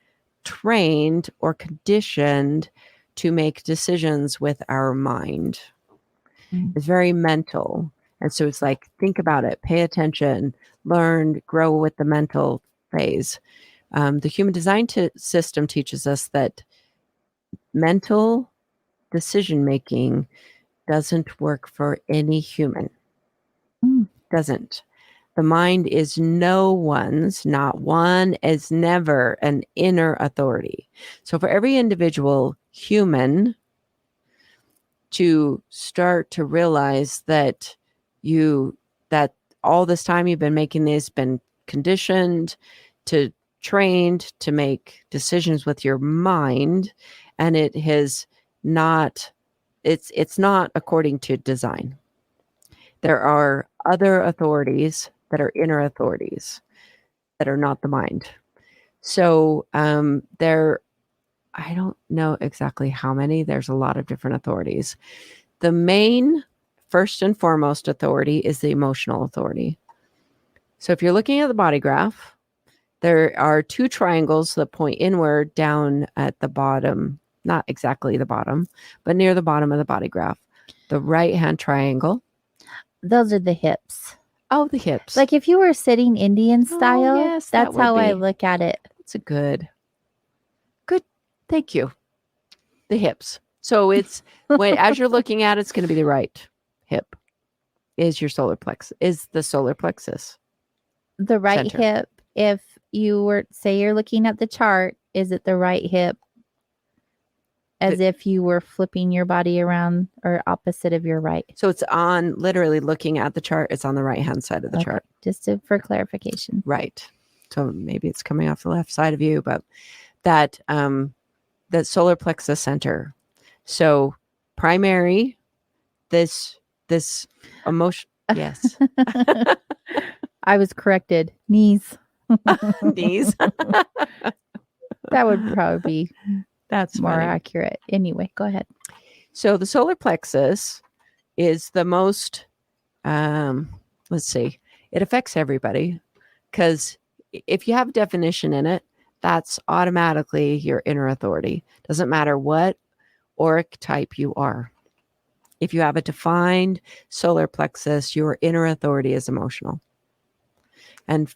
trained or conditioned to make decisions with our mind. It's very mental. And so it's like, think about it, pay attention, learn, grow with the mental phase. The human design system teaches us that mental decision-making doesn't work for any human. Doesn't. The mind is not one, is never an inner authority. So for every individual human to start to realize that all this time you've been making this, been conditioned to trained to make decisions with your mind, and it has not, it's not according to design. There are other authorities that are inner authorities. that are not the mind. So there, I don't know exactly how many. There's a lot of different authorities. The main, first and foremost authority is the emotional authority. So if you're looking at the body graph, there are two triangles that point inward down at the bottom, not exactly the bottom, but near the bottom of the body graph. The right-hand triangle. Those are the hips. Oh, the hips. Like if you were sitting Indian style, yes, that's how I look at it. It's a good. Thank you. The hips. So it's as you're looking at it, it's going to be the right hip is your solar plexus, is the solar plexus. The right center. hip, if you were, say you're looking at the chart, is it the right hip? As if you were flipping your body around or opposite of your right. So it's on, literally looking at the chart, it's on the right-hand side of the chart. Just for clarification. Right. So maybe it's coming off the left side of you, but that solar plexus center. So primary, this emotion. Yes. I was corrected. Knees. Knees. That would probably be that's more funny. accurate. Anyway, go ahead. So the solar plexus is the most, let's see, it affects everybody because if you have definition in it, that's automatically your inner authority. Doesn't matter what auric type you are. If you have a defined solar plexus, your inner authority is emotional. And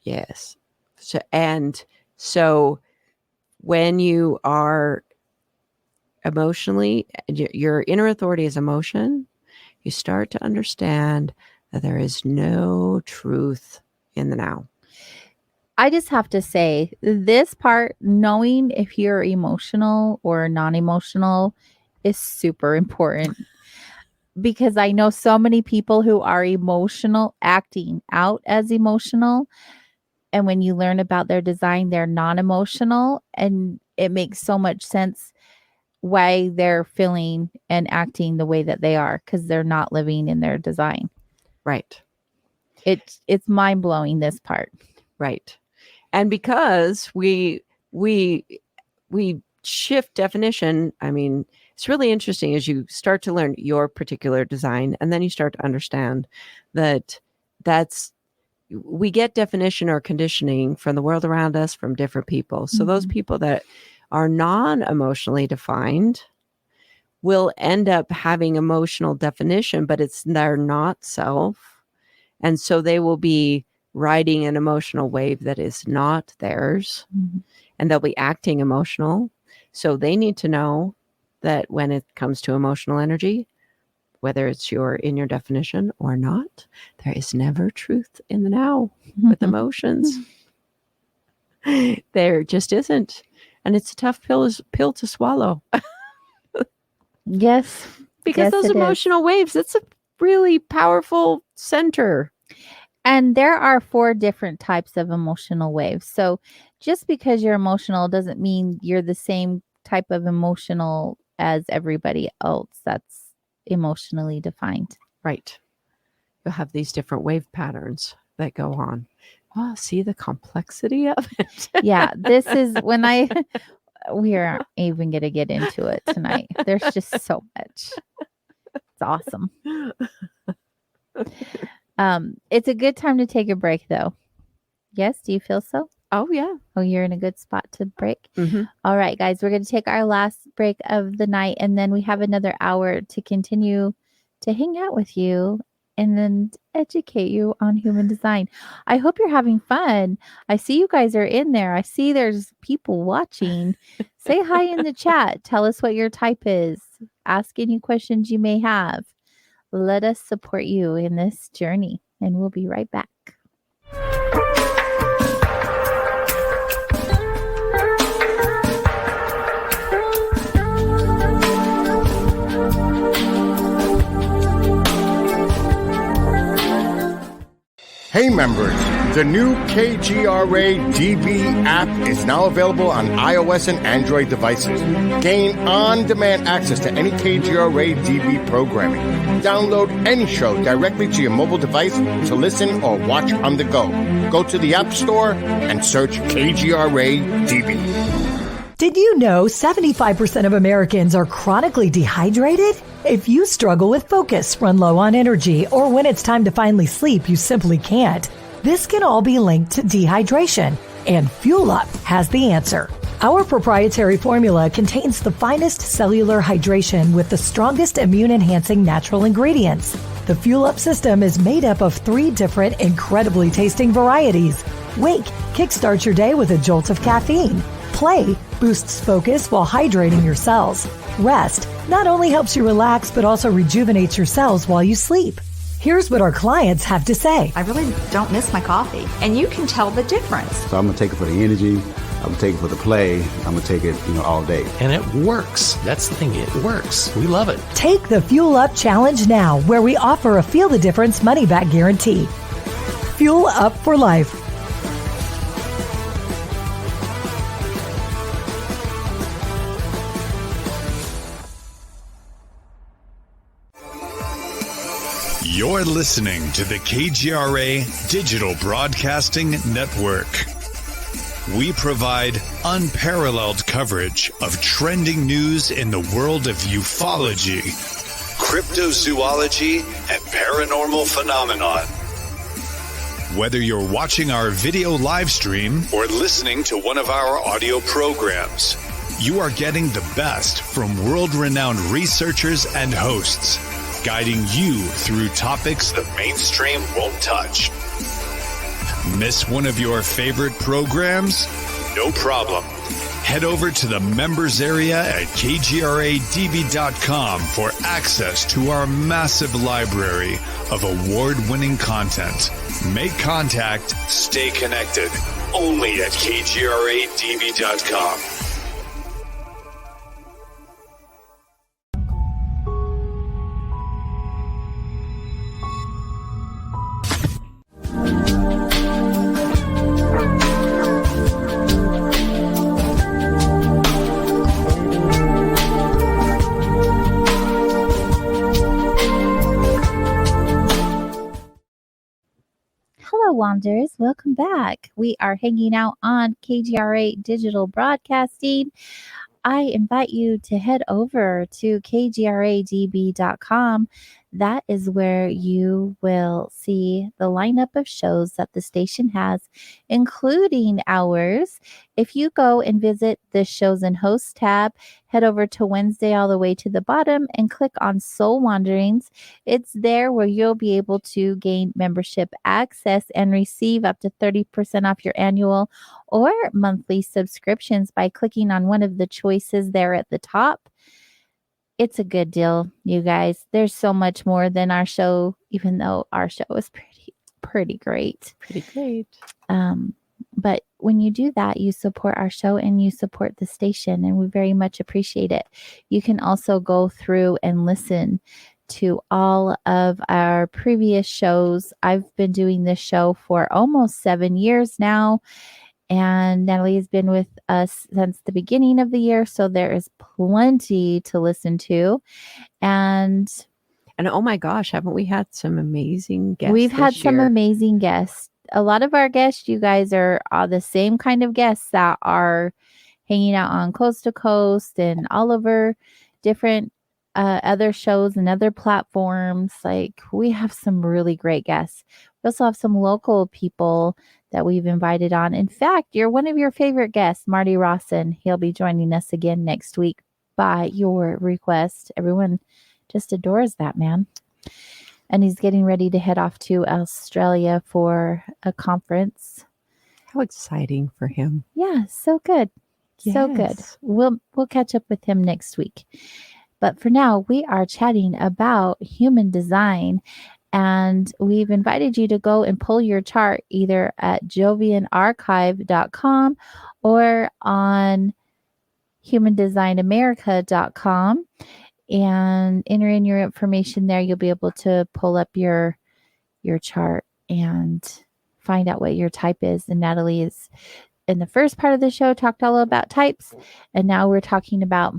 yes. So when you are emotionally, your inner authority is emotion, you start to understand that there is no truth in the now. I just have to say this part, knowing if you're emotional or non-emotional, is super important. Because I know so many people who are emotional, acting out as emotional. And when you learn about their design, they're non-emotional. And it makes so much sense why they're feeling and acting the way that they are, because they're not living in their design. Right. It's mind-blowing, this part. Right. And because we shift definition, I mean, it's really interesting as you start to learn your particular design, and then you start to understand we get definition or conditioning from the world around us from different people. So those people that are non-emotionally defined will end up having emotional definition, but they're not self. And so they will be riding an emotional wave that is not theirs, and they'll be acting emotional. So they need to know that when it comes to emotional energy, whether it's in your definition or not, there is never truth in the now with emotions. There just isn't. And it's a tough pill to swallow. Yes. Because those emotional waves, it's a really powerful center. And there are 4 different types of emotional waves. So just because you're emotional doesn't mean you're the same type of emotional as everybody else that's emotionally defined. Right. You'll have these different wave patterns that go on. Oh, see the complexity of it? Yeah, this is when we aren't even going to get into it tonight. There's just so much. It's awesome. It's a good time to take a break, though. Yes, do you feel so? Oh, yeah. Oh, you're in a good spot to break? Mm-hmm. All right, guys, we're going to take our last break of the night, and then we have another hour to continue to hang out with you and then educate you on human design. I hope you're having fun. I see you guys are in there. I see there's people watching. Say hi in the chat. Tell us what your type is. Ask any questions you may have. Let us support you in this journey, and we'll be right back. Hey members, The new KGRA DB app is now available on iOS and Android devices. Gain on-demand access to any KGRA DB programming. Download any show directly to your mobile device to listen or watch on the go. Go to the App Store and search KGRA DB. Did you know 75% of Americans are chronically dehydrated? If you struggle with focus, run low on energy, or when it's time to finally sleep, you simply can't, this can all be linked to dehydration, and Fuel Up has the answer. Our proprietary formula contains the finest cellular hydration with the strongest immune-enhancing natural ingredients. The Fuel Up system is made up of 3 different incredibly tasting varieties. Wake kickstarts your day with a jolt of caffeine. Play boosts focus while hydrating your cells. Rest not only helps you relax, but also rejuvenates your cells while you sleep. Here's what our clients have to say. I really don't miss my coffee, and you can tell the difference. So I'm going to take it for the energy. I'm going to take it for the play. I'm going to take it, all day. And it works. That's the thing. It works. We love it. Take the Fuel Up Challenge now, where we offer a Feel the Difference money-back guarantee. Fuel Up for life. You're listening to the KGRA Digital Broadcasting Network. We provide unparalleled coverage of trending news in the world of ufology, cryptozoology, and paranormal phenomenon. Whether you're watching our video live stream or listening to one of our audio programs, you are getting the best from world-renowned researchers and hosts, guiding you through topics the mainstream won't touch. Miss one of your favorite programs? No problem. Head over to the members area at kgradb.com for access to our massive library of award-winning content. Make contact, stay connected, only at kgradb.com. Wanderers, welcome back. We are hanging out on KGRA Digital Broadcasting. I invite you to head over to kgradb.com. That is where you will see the lineup of shows that the station has, including ours. If you go and visit the shows and hosts tab, head over to Wednesday all the way to the bottom and click on Soul Wanderings. It's there where you'll be able to gain membership access and receive up to 30% off your annual or monthly subscriptions by clicking on one of the choices there at the top. It's a good deal, you guys. There's so much more than our show, even though our show is pretty great. Pretty great. But when you do that, you support our show and you support the station, and we very much appreciate it. You can also go through and listen to all of our previous shows. I've been doing this show for almost 7 years now, and Natalie has been with us since the beginning of the year, so there is plenty to listen to. And oh my gosh, haven't we had some amazing guests? We've had some year? amazing guests. A lot of our guests, you guys, are the same kind of guests that are hanging out on Coast to Coast and all over different other shows and other platforms. Like, we have some really great guests. We also have some local people that we've invited on. In fact, you're one of your favorite guests, Marty Rawson. He'll be joining us again next week by your request. Everyone just adores that man. And he's getting ready to head off to Australia for a conference. How exciting for him. Yeah, so good. So good. Yes. We'll catch up with him next week. But for now, we are chatting about human design. And we've invited you to go and pull your chart either at jovianarchive.com or on humandesignamerica.com and enter in your information there. You'll be able to pull up your chart and find out what your type is. And Natalie is in the first part of the show talked all about types. And now we're talking about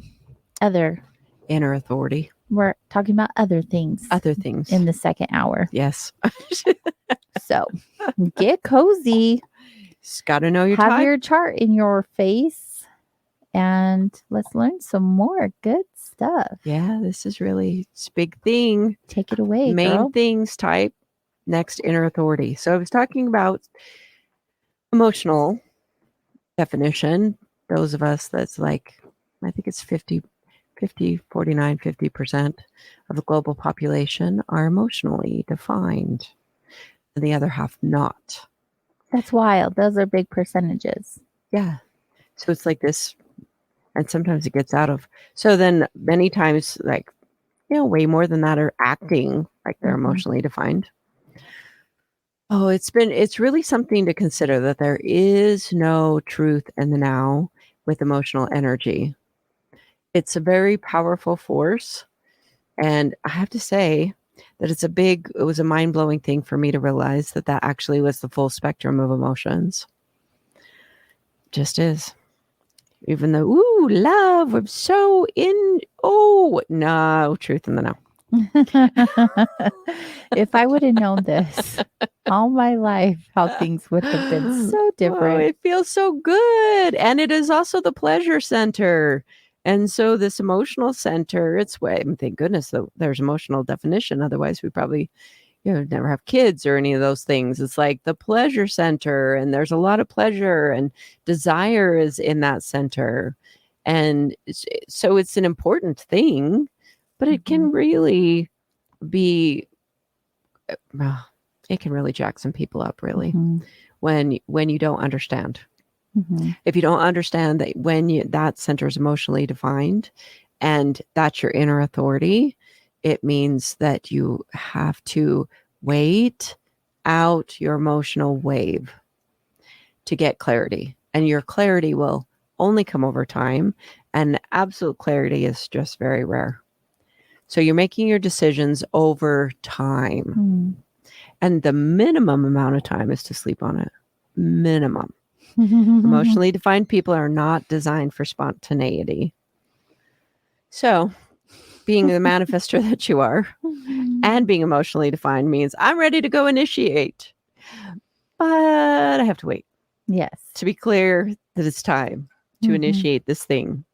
other Inner authority. We're talking about other things. Other things. In the second hour. Yes. So get cozy. Just got to know your Have type. your chart in your face. And let's learn some more good stuff. Yeah, this is really it's a big thing. Take it away, Main girl. things type. Next, inner authority. So I was talking about emotional definition. Those of us that's like, I think it's 50, 49, 50% of the global population are emotionally defined. And the other half not. That's wild. Those are big percentages. Yeah. So it's like this, and sometimes it gets out of. So then many times, like, way more than that are acting like they're emotionally defined. Oh, it's really something to consider that there is no truth in the now with emotional energy. It's a very powerful force. And I have to say that it was a mind-blowing thing for me to realize that actually was the full spectrum of emotions. Just is. Even though, love, I'm so no, truth in the now. If I would have known this all my life, how things would have been so different. Oh, it feels so good. And it is also the pleasure center. And so this emotional center, thank goodness there's emotional definition. Otherwise we probably, never have kids or any of those things. It's like the pleasure center, and there's a lot of pleasure and desire is in that center. And so it's an important thing, but it can really be, it can really jack some people up really when you don't understand. If you don't understand that that center is emotionally defined and that's your inner authority, it means that you have to wait out your emotional wave to get clarity. And your clarity will only come over time. And absolute clarity is just very rare. So you're making your decisions over time. And the minimum amount of time is to sleep on it. Minimum. Emotionally defined people are not designed for spontaneity. So being the manifestor that you are and being emotionally defined means I'm ready to go initiate, but I have to wait. Yes. To be clear that it's time to initiate this thing.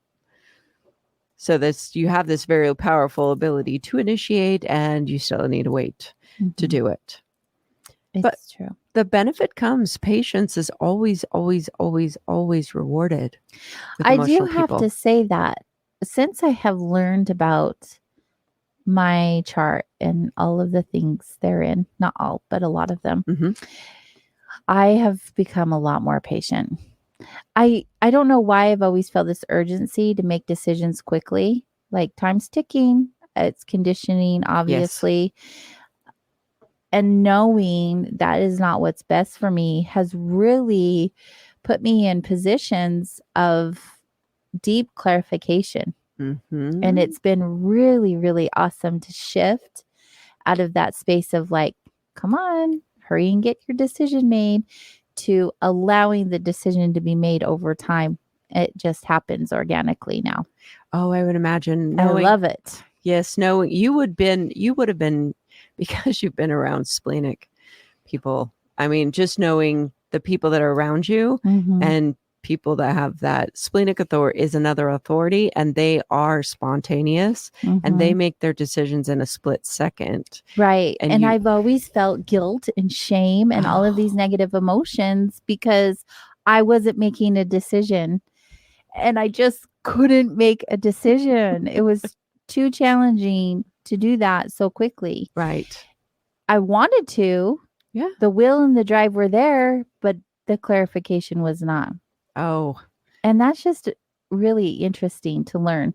So you have this very powerful ability to initiate, and you still need to wait to do it. It's true. The benefit comes. Patience is always, always, always, always rewarded. I do have to say that since I have learned about my chart and all of the things therein, not all, but a lot of them, I have become a lot more patient. I don't know why I've always felt this urgency to make decisions quickly. Like time's ticking. It's conditioning, obviously. Yes. And knowing that is not what's best for me has really put me in positions of deep clarification. And it's been really, really awesome to shift out of that space of like, come on, hurry and get your decision made, to allowing the decision to be made over time. It just happens organically now. Oh, I would imagine. I love it. Yes. No, you would have been, because you've been around splenic people. I mean, just knowing the people that are around you and people that have that splenic authority is another authority, and they are spontaneous and they make their decisions in a split second. Right. And I've always felt guilt and shame and all of these negative emotions because I wasn't making a decision and I just couldn't make a decision. It was too challenging to do that so quickly. Right. I wanted to. Yeah. The will and the drive were there, but the clarification was not. Oh. And that's just really interesting to learn.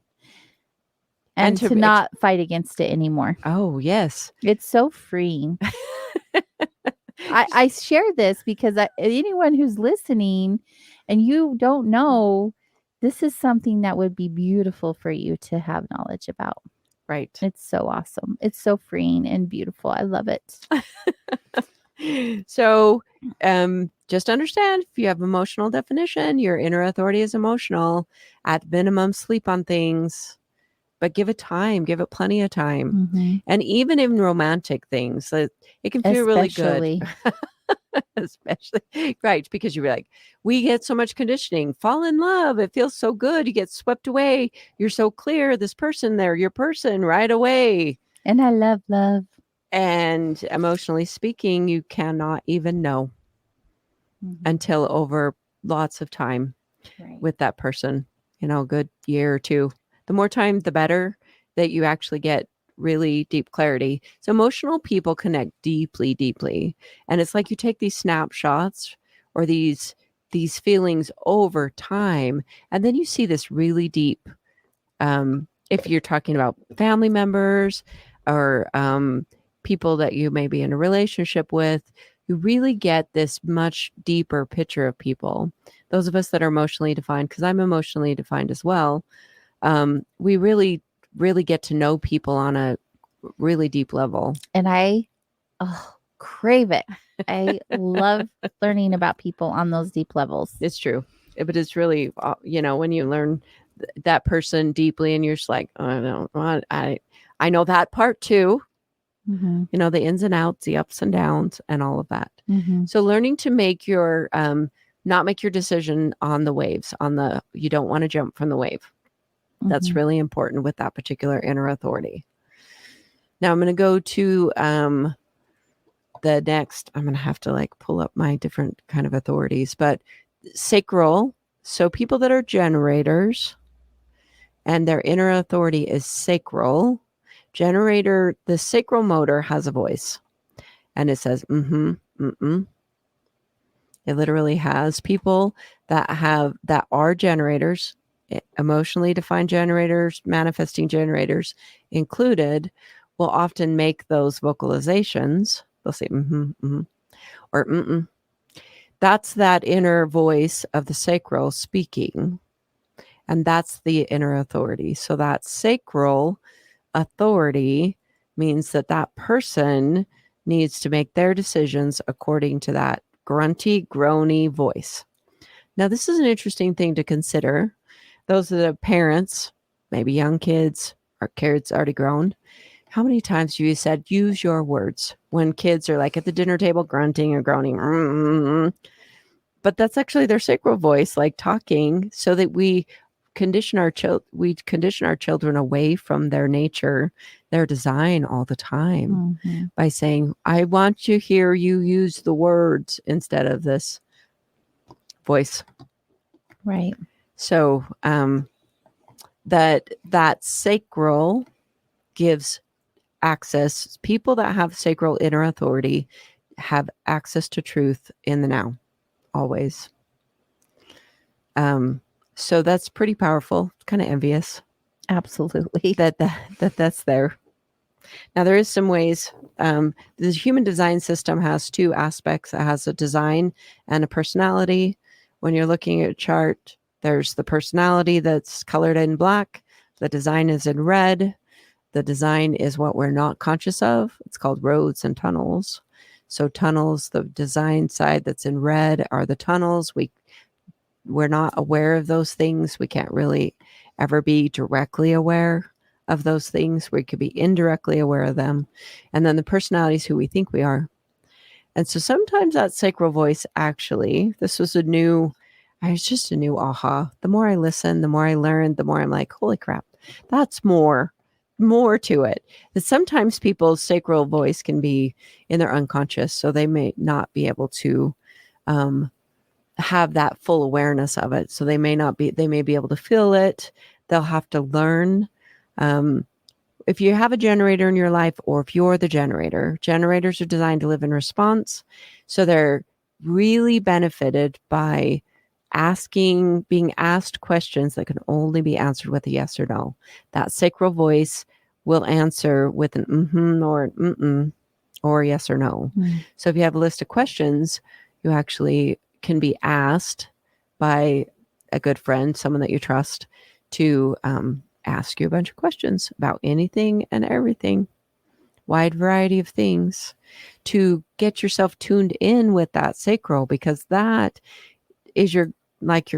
And to not fight against it anymore. Oh, yes. It's so freeing. I share this because anyone who's listening and you don't know, this is something that would be beautiful for you to have knowledge about. Right. It's so awesome. It's so freeing and beautiful. I love it. So just understand, if you have emotional definition, your inner authority is emotional. At minimum, sleep on things, but give it time, give it plenty of time. Mhm. And even in romantic things, it can feel really Especially. good. Especially, right, because you're like, we get so much conditioning. Fall in love. It feels so good. You get swept away. You're so clear. This person, they're your person right away. And I love love. And emotionally speaking, you cannot even know until over lots of time Right. with that person, a good year or two. The more time, the better that you actually get really deep clarity. So emotional people connect deeply, deeply. And it's like you take these snapshots or these feelings over time, and then you see this really deep, if you're talking about family members or people that you may be in a relationship with, you really get this much deeper picture of people. Those of us that are emotionally defined, because I'm emotionally defined as well, we really, really get to know people on a really deep level. And I crave it. I love learning about people on those deep levels. It's true. But it's really, when you learn that person deeply and you're just like, I know that part too. Mm-hmm. The ins and outs, the ups and downs, and all of that. Mm-hmm. So learning to make your, not make your decision on the waves, you don't want to jump from the wave. That's really important with that particular inner authority. Now I'm going to go to the next. I'm going to have to pull up my different kind of authorities, but sacral. So people that are generators and their inner authority is sacral. Generator, the sacral motor has a voice, and it says, mm-mm. It literally has people that are generators, emotionally defined generators, manifesting generators included, will often make those vocalizations. They'll say, or mm-mm. That's that inner voice of the sacral speaking. And that's the inner authority. So that sacral authority means that person needs to make their decisions according to that grunty, groany voice. Now, this is an interesting thing to consider. Those are the parents, maybe young kids or kids already grown. How many times have you said, use your words when kids are at the dinner table grunting or groaning? But that's actually their sacral voice, talking, so that we condition our children away from their nature, their design all the time by saying, I want to hear you use the words instead of this voice. Right. So that sacral gives access. People that have sacral inner authority have access to truth in the now, always. So that's pretty powerful. Kind of envious. Absolutely. That's there. Now there is some ways. The human design system has two aspects. It has a design and a personality. When you're looking at a chart, there's the personality that's colored in black. The design is in red. The design is what we're not conscious of. It's called roads and tunnels. So tunnels, the design side that's in red are the tunnels. We're not aware of those things. We can't really ever be directly aware of those things. We could be indirectly aware of them. And then the personality is who we think we are. And so sometimes that sacral voice, actually, this was just a new aha. The more I listen, the more I learn, the more I'm like, holy crap, that's more to it. That sometimes people's sacral voice can be in their unconscious, so they may not be able to have that full awareness of it. So they may be able to feel it. They'll have to learn. If you have a generator in your life, or if you're the generator, generators are designed to live in response. So they're really benefited by being asked questions that can only be answered with a yes or no. That sacral voice will answer with an or an mm-mm or yes or no. So if you have a list of questions, you actually can be asked by a good friend, someone that you trust, to ask you a bunch of questions about anything and everything. wide variety of things to get yourself tuned in with that sacral, because that is your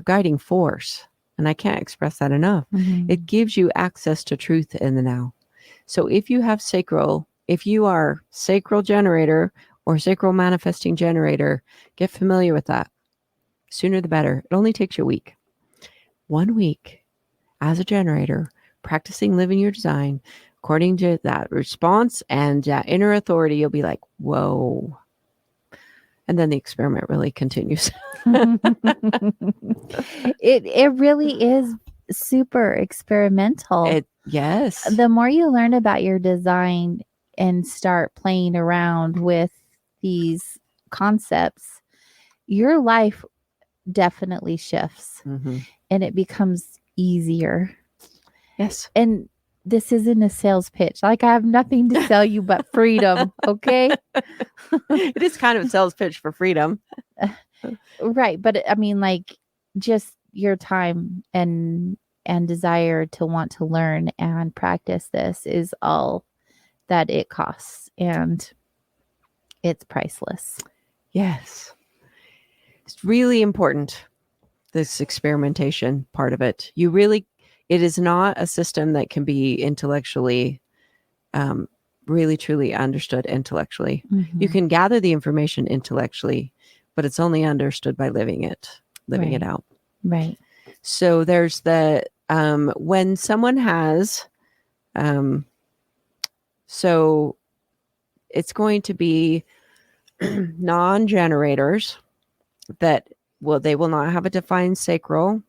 guiding force. And I can't express that enough. Mhm. It gives you access to truth in the now. So if you have sacral, if you are sacral generator or sacral manifesting generator, get familiar with that. Sooner the better. It only takes you a week. 1 week as a generator, practicing living your design according to that response and that inner authority. You'll be like, whoa. And then the experiment really continues. It really is super experimental. Yes. The more you learn about your design and start playing around with these concepts, your life definitely shifts and it becomes easier. Yes. And this isn't a sales pitch. Like, I have nothing to sell you but freedom. Okay. It is kind of a sales pitch for freedom. Right. But I mean, like, just your time and desire to want to learn and practice this is all that it costs. And it's priceless. Yes. It's really important, this experimentation part of it. It is not a system that can be intellectually, really, truly understood intellectually. Mm-hmm. You can gather the information intellectually, but it's only understood by living it out. Right. So there's when someone has, so it's going to be non-generators that they will not have a defined sacral.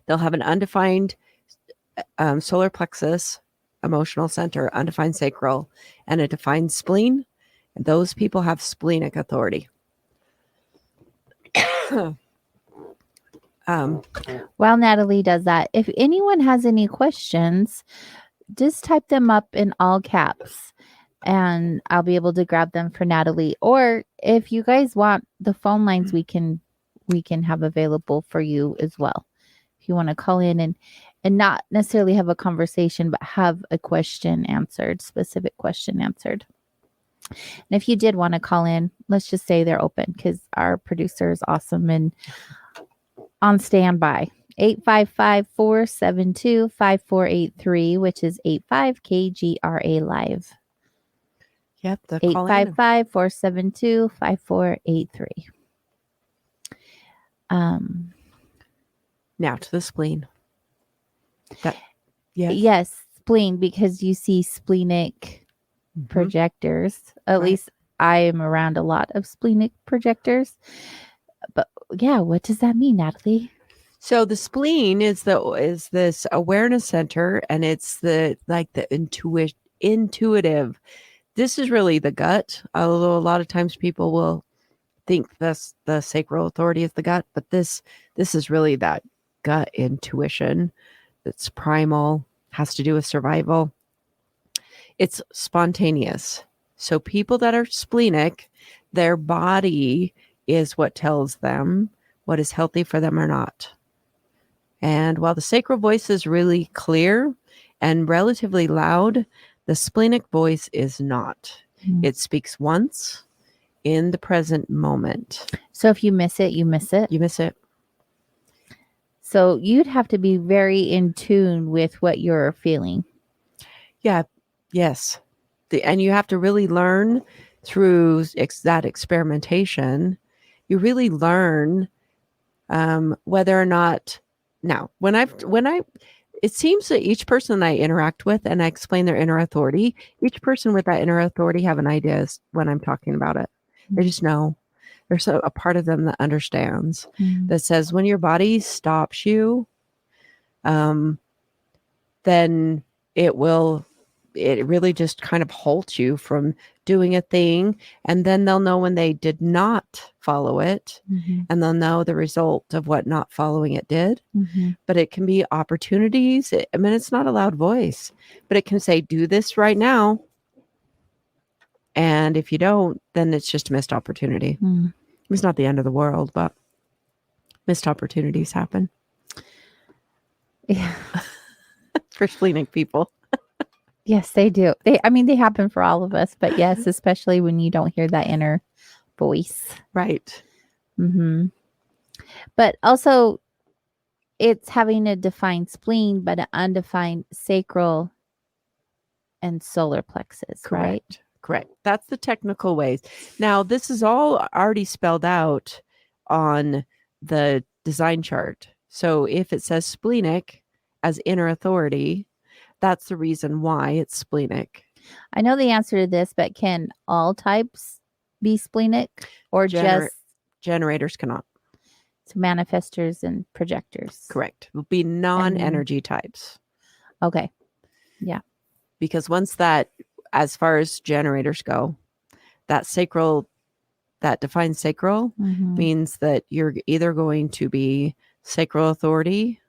They'll have an undefined solar plexus, emotional center, undefined sacral, and a defined spleen. And those people have splenic authority. While Natalie does that, if anyone has any questions, just type them up in all caps and I'll be able to grab them for Natalie. Or if you guys want the phone lines, we can have available for you as well. If you want to call in and not necessarily have a conversation, but have a question answered, specific question answered. And if you did want to call in, let's just say they're open because our producer is awesome and on standby. 855-472-5483, which is 85-KGRA Live. Yep. 855-472-5483. Now to the spleen. Yes, spleen, because you see splenic projectors. At least I am around a lot of splenic projectors. But yeah, what does that mean, Natalie? So the spleen is this awareness center, and it's the intuitive. This is really the gut. Although a lot of times people will think the sacral authority is the gut, but this is really that gut intuition that's primal, has to do with survival. It's spontaneous. So people that are splenic, their body is what tells them what is healthy for them or not. And while the sacral voice is really clear and relatively loud, the splenic voice is not. It speaks once in the present moment. So if you miss it, you miss it. You miss it. So you'd have to be very in tune with what you're feeling. Yeah. Yes. And you have to really learn through that experimentation. You really learn whether or not. Now, it seems that each person I interact with and I explain their inner authority, each person with that inner authority have an idea when I'm talking about it. They just know. There's a part of them that understands, that says when your body stops you, then it really just kind of halts you from doing a thing. And then they'll know when they did not follow it, and they'll know the result of what not following it did. But it can be opportunities. It's not a loud voice, but it can say, do this right now. And if you don't, then it's just a missed opportunity. It's not the end of the world, but missed opportunities happen. Yeah. For splenic people. Yes, they do. They happen for all of us, but yes, especially when you don't hear that inner voice. Right. Mm-hmm. But also, it's having a defined spleen, but an undefined sacral and solar plexus, right? Correct. That's the technical ways. Now, this is all already spelled out on the design chart. So if it says splenic as inner authority, that's the reason why it's splenic. I know the answer to this, but can all types be splenic or just generators cannot? So manifestors and projectors. Correct. Will be non-energy types. Okay. Yeah. Because once that, as far as generators go, that defined sacral means that you're either going to be sacral authority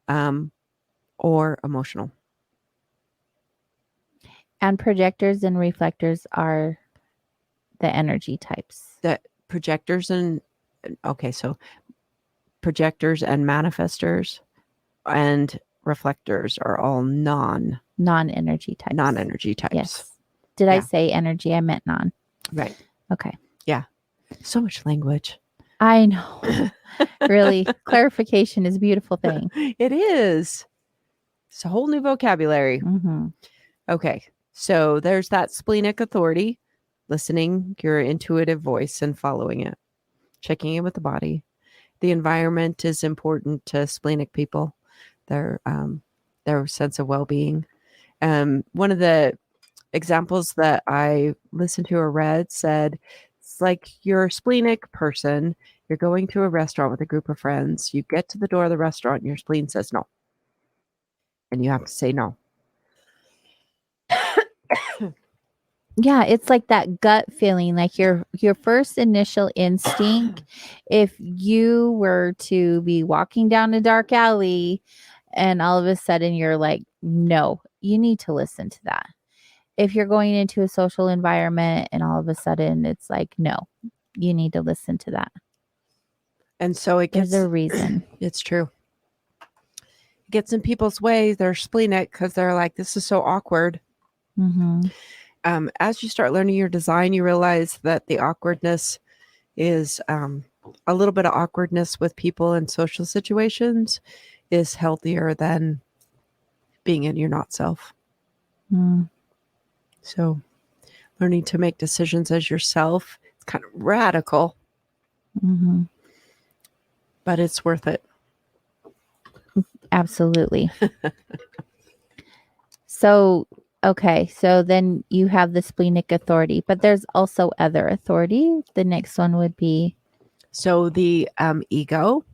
or emotional. And projectors and reflectors are the energy types. The projectors and so projectors and manifestors and reflectors are all non-energy types. Non-energy types. Yes. Did I say energy? I meant non. Right. Okay. Yeah. So much language. I know. Really, clarification is a beautiful thing. It is. It's a whole new vocabulary. Okay. So there's that splenic authority, listening your intuitive voice and following it, checking in with the body. The environment is important to splenic people, their sense of well-being. One of the examples that I listened to or read said, it's like you're a splenic person. You're going to a restaurant with a group of friends. You get to the door of the restaurant and your spleen says no. And you have to say no. Yeah, it's like that gut feeling, like your first initial instinct. If you were to be walking down a dark alley and all of a sudden you're like, no, you need to listen to that. If you're going into a social environment and all of a sudden it's like, no, you need to listen to that. And so there's a reason. It's true. It gets in people's way. They're splenic because they're like, this is so awkward. As you start learning your design, you realize that the awkwardness is a little bit of awkwardness with people in social situations is healthier than being in your not self. So learning to make decisions as yourself, it's kind of radical, but it's worth it. Absolutely. Okay, so then you have the splenic authority, but there's also other authority. The next one would be? So the ego.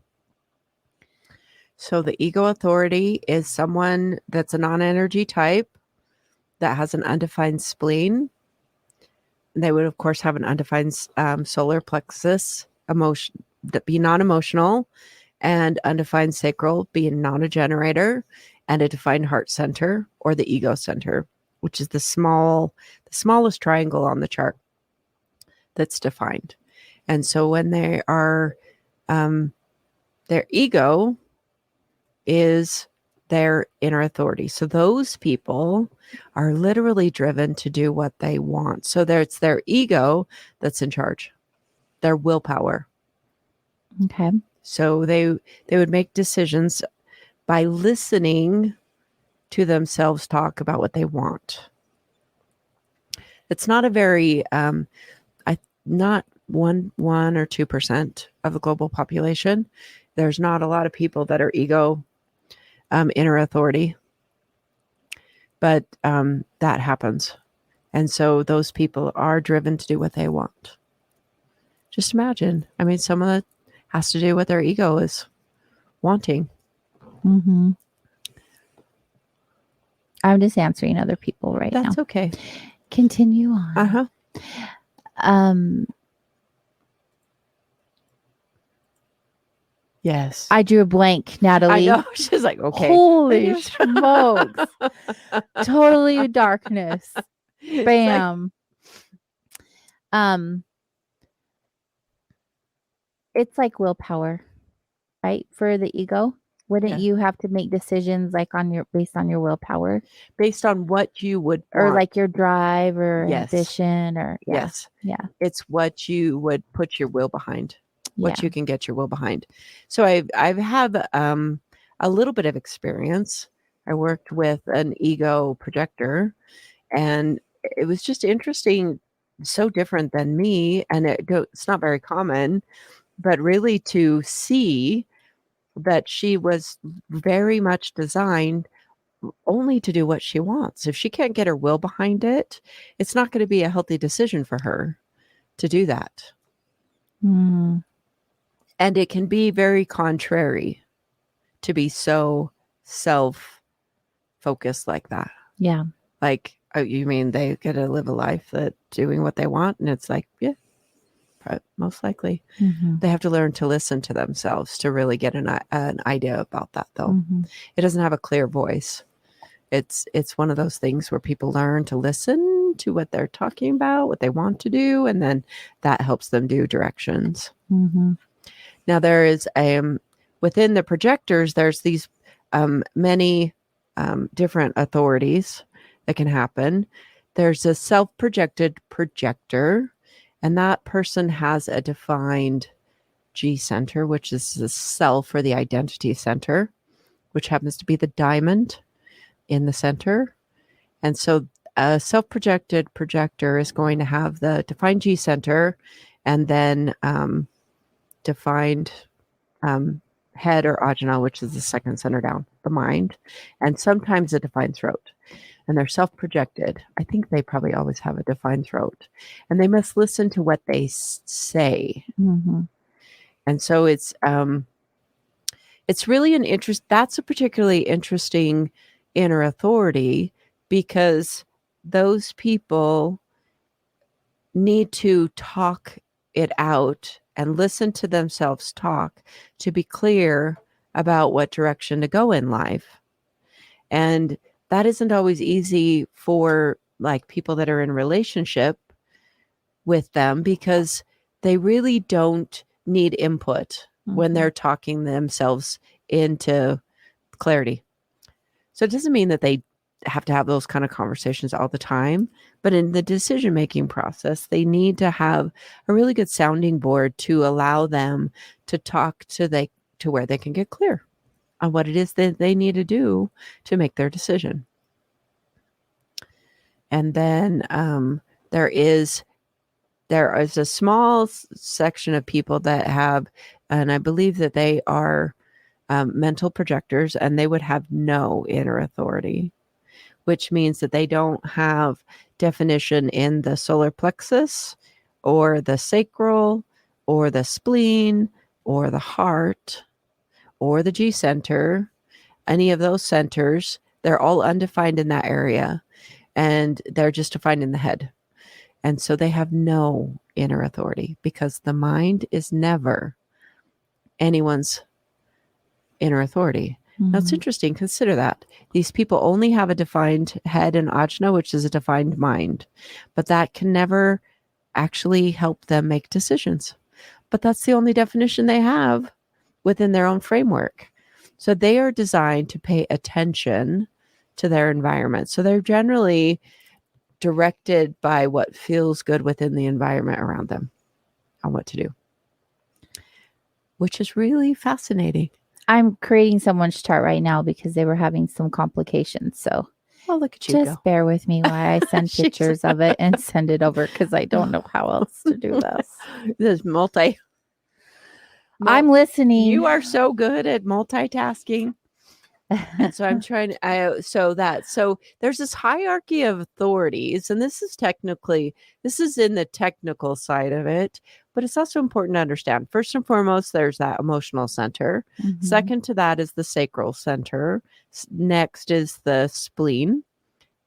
So the ego authority is someone that's a non-energy type that has an undefined spleen. They would, of course, have an undefined solar plexus, emotion, that be non-emotional, and undefined sacral, being not a generator, and a defined heart center or the ego center, which is the smallest triangle on the chart that's defined. And so when they are, their ego is their inner authority. So those people are literally driven to do what they want. So it's their ego that's in charge, their willpower. Okay. So they would make decisions by listening to themselves talk about what they want. It's not a very, not 1 or 2% of the global population. There's not a lot of people that are ego inner authority, but that happens. And so those people are driven to do what they want. Just imagine. I mean, some of it has to do with what their ego is wanting. I'm just answering other people right now. That's okay. Continue on. Yes. I drew a blank, Natalie. I know. She's like, okay. Holy smokes. Totally darkness. Bam. It's like willpower, right? For the ego. Wouldn't you have to make decisions like based on your willpower? Based on what you would or want. like your drive or Yes. ambition or Yes. Yeah. It's what you would put your will behind. What Yeah. you can get your will behind. So I've had a little bit of experience. I worked with an ego projector, and it was just interesting, so different than me, and it's not very common, but really to see that she was very much designed only to do what she wants. If she can't get her will behind it, it's not going to be a healthy decision for her to do that. Mm. And it can be very contrary to be so self-focused like that. Yeah. Like, oh, you mean they get to live a life that doing what they want? And it's like, yeah, most likely. Mm-hmm. They have to learn to listen to themselves to really get an idea about that, though. Mm-hmm. It doesn't have a clear voice. It's one of those things where people learn to listen to what they're talking about, what they want to do, and then that helps them do directions. Mm-hmm. Now, there is within the projectors, there's these many different authorities that can happen. There's a self-projected projector, and that person has a defined G center, which is the self or the identity center, which happens to be the diamond in the center. And so a self-projected projector is going to have the defined G center and then defined head or ajna, which is the second center down, the mind, and sometimes a defined throat. And they're self-projected. I think they probably always have a defined throat. And they must listen to what they say. Mm-hmm. And so it's really that's a particularly interesting inner authority, because those people need to talk it out and listen to themselves talk to be clear about what direction to go in life. And that isn't always easy for like people that are in relationship with them, because they really don't need input when they're talking themselves into clarity. So it doesn't mean that they have to have those kind of conversations all the time, but in the decision-making process, they need to have a really good sounding board to allow them to talk to where they can get clear on what it is that they need to do to make their decision. And then there is a small section of people that have, and I believe that they are mental projectors, and they would have no inner authority, which means that they don't have definition in the solar plexus or the sacral or the spleen or the heart or the G center, any of those centers. They're all undefined in that area, and they're just defined in the head. And so they have no inner authority, because the mind is never anyone's inner authority. Mm-hmm. Now, it's interesting. Consider that. These people only have a defined head and ajna, which is a defined mind, but that can never actually help them make decisions. But that's the only definition they have within their own framework. So they are designed to pay attention to their environment. So they're generally directed by what feels good within the environment around them on what to do, which is really fascinating. I'm creating someone's chart right now because they were having some complications. So look at you. Just bear with me while I send pictures of it and send it over, because I don't know how else to do this. This I'm listening. You are so good at multitasking. And so I'm trying to, so there's this hierarchy of authorities, and this is in the technical side of it, but it's also important to understand. First and foremost, there's that emotional center. Mm-hmm. Second to that is the sacral center. Next is the spleen.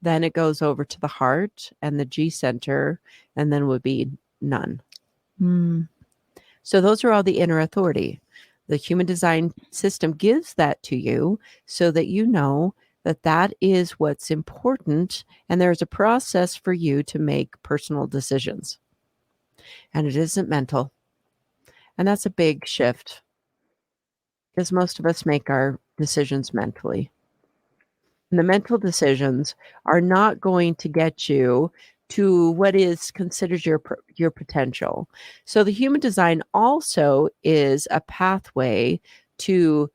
Then it goes over to the heart and the G center, and then would be none. Mm. So those are all the inner authority. The human design system gives that to you so that you know that that is what's important, and there's a process for you to make personal decisions. And it isn't mental. And that's a big shift, Because most of us make our decisions mentally. And the mental decisions are not going to get you to what is considered your potential. So the human design also is a pathway to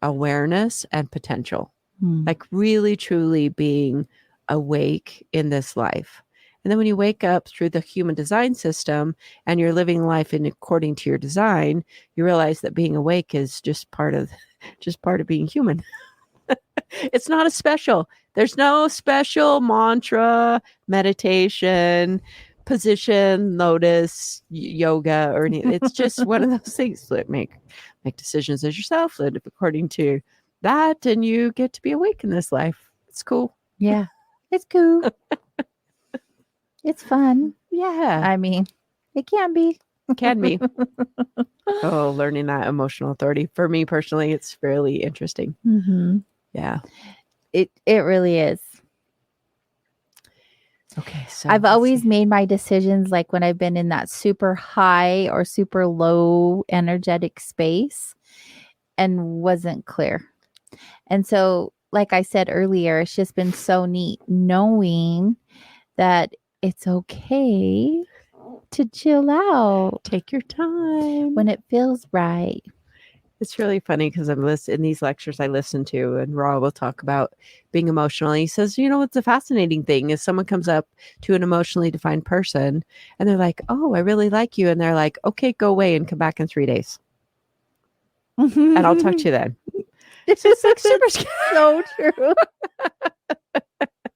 awareness and potential, like really truly being awake in this life. And then when you wake up through the human design system and you're living life in according to your design, you realize that being awake is just part of being human. It's not a special. There's no special mantra, meditation, position, lotus, yoga, or anything. It's just one of those things that make decisions as yourself, live according to that, and you get to be awake in this life. It's cool. Yeah, it's cool. It's fun. Yeah. I mean, it can be. Can be. Oh, learning that emotional authority. For me personally, it's really interesting. Mm-hmm. Yeah. It really is. Okay. So I've always made my decisions like when I've been in that super high or super low energetic space and wasn't clear. And so, like I said earlier, it's just been so neat knowing that it's okay to chill out. Take your time when it feels right. It's really funny because I'm in these lectures I listen to, and Ra will talk about being emotional. And he says, what's a fascinating thing is someone comes up to an emotionally defined person and they're like, "Oh, I really like you." And they're like, "Okay, go away and come back in 3 days. And I'll talk to you then." It's just like super scary. So true.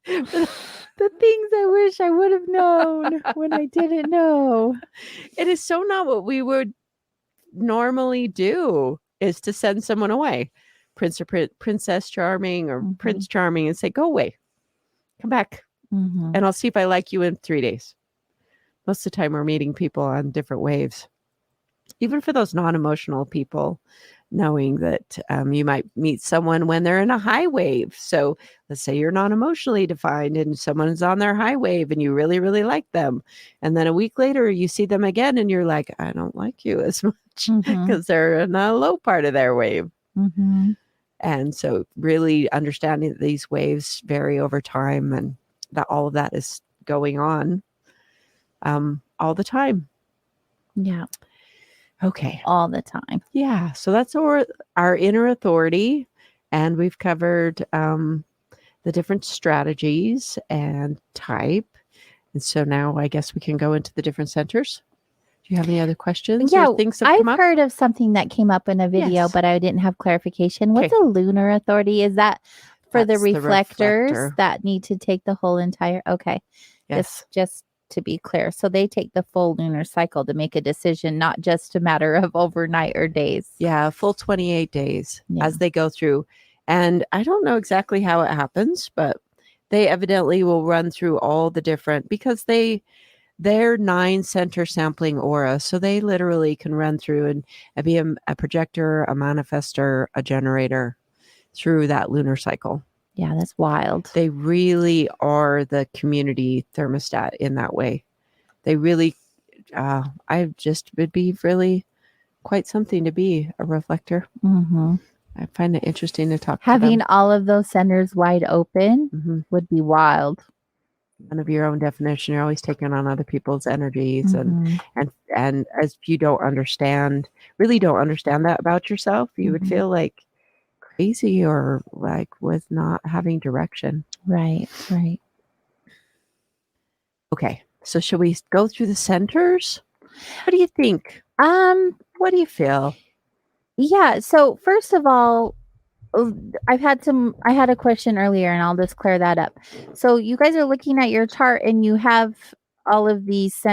The things I wish I would have known when I didn't know. It is so not what we would normally do, is to send someone away, Prince or Princess Charming or Prince Charming, and say, "Go away, come back, and I'll see if I like you in 3 days." Most of the time we're meeting people on different waves. Even for those non-emotional people, knowing that you might meet someone when they're in a high wave. So let's say you're non-emotionally defined and someone's on their high wave and you really, really like them. And then a week later you see them again and you're like, "I don't like you as much," because they're in a low part of their wave. And so really understanding that these waves vary over time and that all of that is going on all the time. Yeah. Okay. All the time. Yeah. So that's our inner authority. And we've covered the different strategies and type. And so now I guess we can go into the different centers. Do you have any other questions? Yeah. Or things that come I've up? heard of something that came up in a video, Yes. but I didn't have clarification. What's a lunar authority? Is that for the That's the reflectors reflector. that need to take the whole entire? Okay. Yes. Just to be clear. So they take the full lunar cycle to make a decision, not just a matter of overnight or days. Yeah, a full 28 days Yeah. as they go through. And I don't know exactly how it happens, but they evidently will run through all the different, because they're 9 center sampling aura. So they literally can run through and be a projector, a manifester, a generator through that lunar cycle. Yeah, that's wild. They really are the community thermostat in that way. They really, would be really quite something to be a reflector. I find it interesting to talk Having to them. all of those centers wide open would be wild. None of your own definition. You're always taking on other people's energies, and as you really don't understand that about yourself, you would feel like crazy or like with not having direction. Right. Okay, so should we go through the centers? What do you think? What do you feel? Yeah. So first of all, I had a question earlier and I'll just clear that up. So you guys are looking at your chart and you have all of these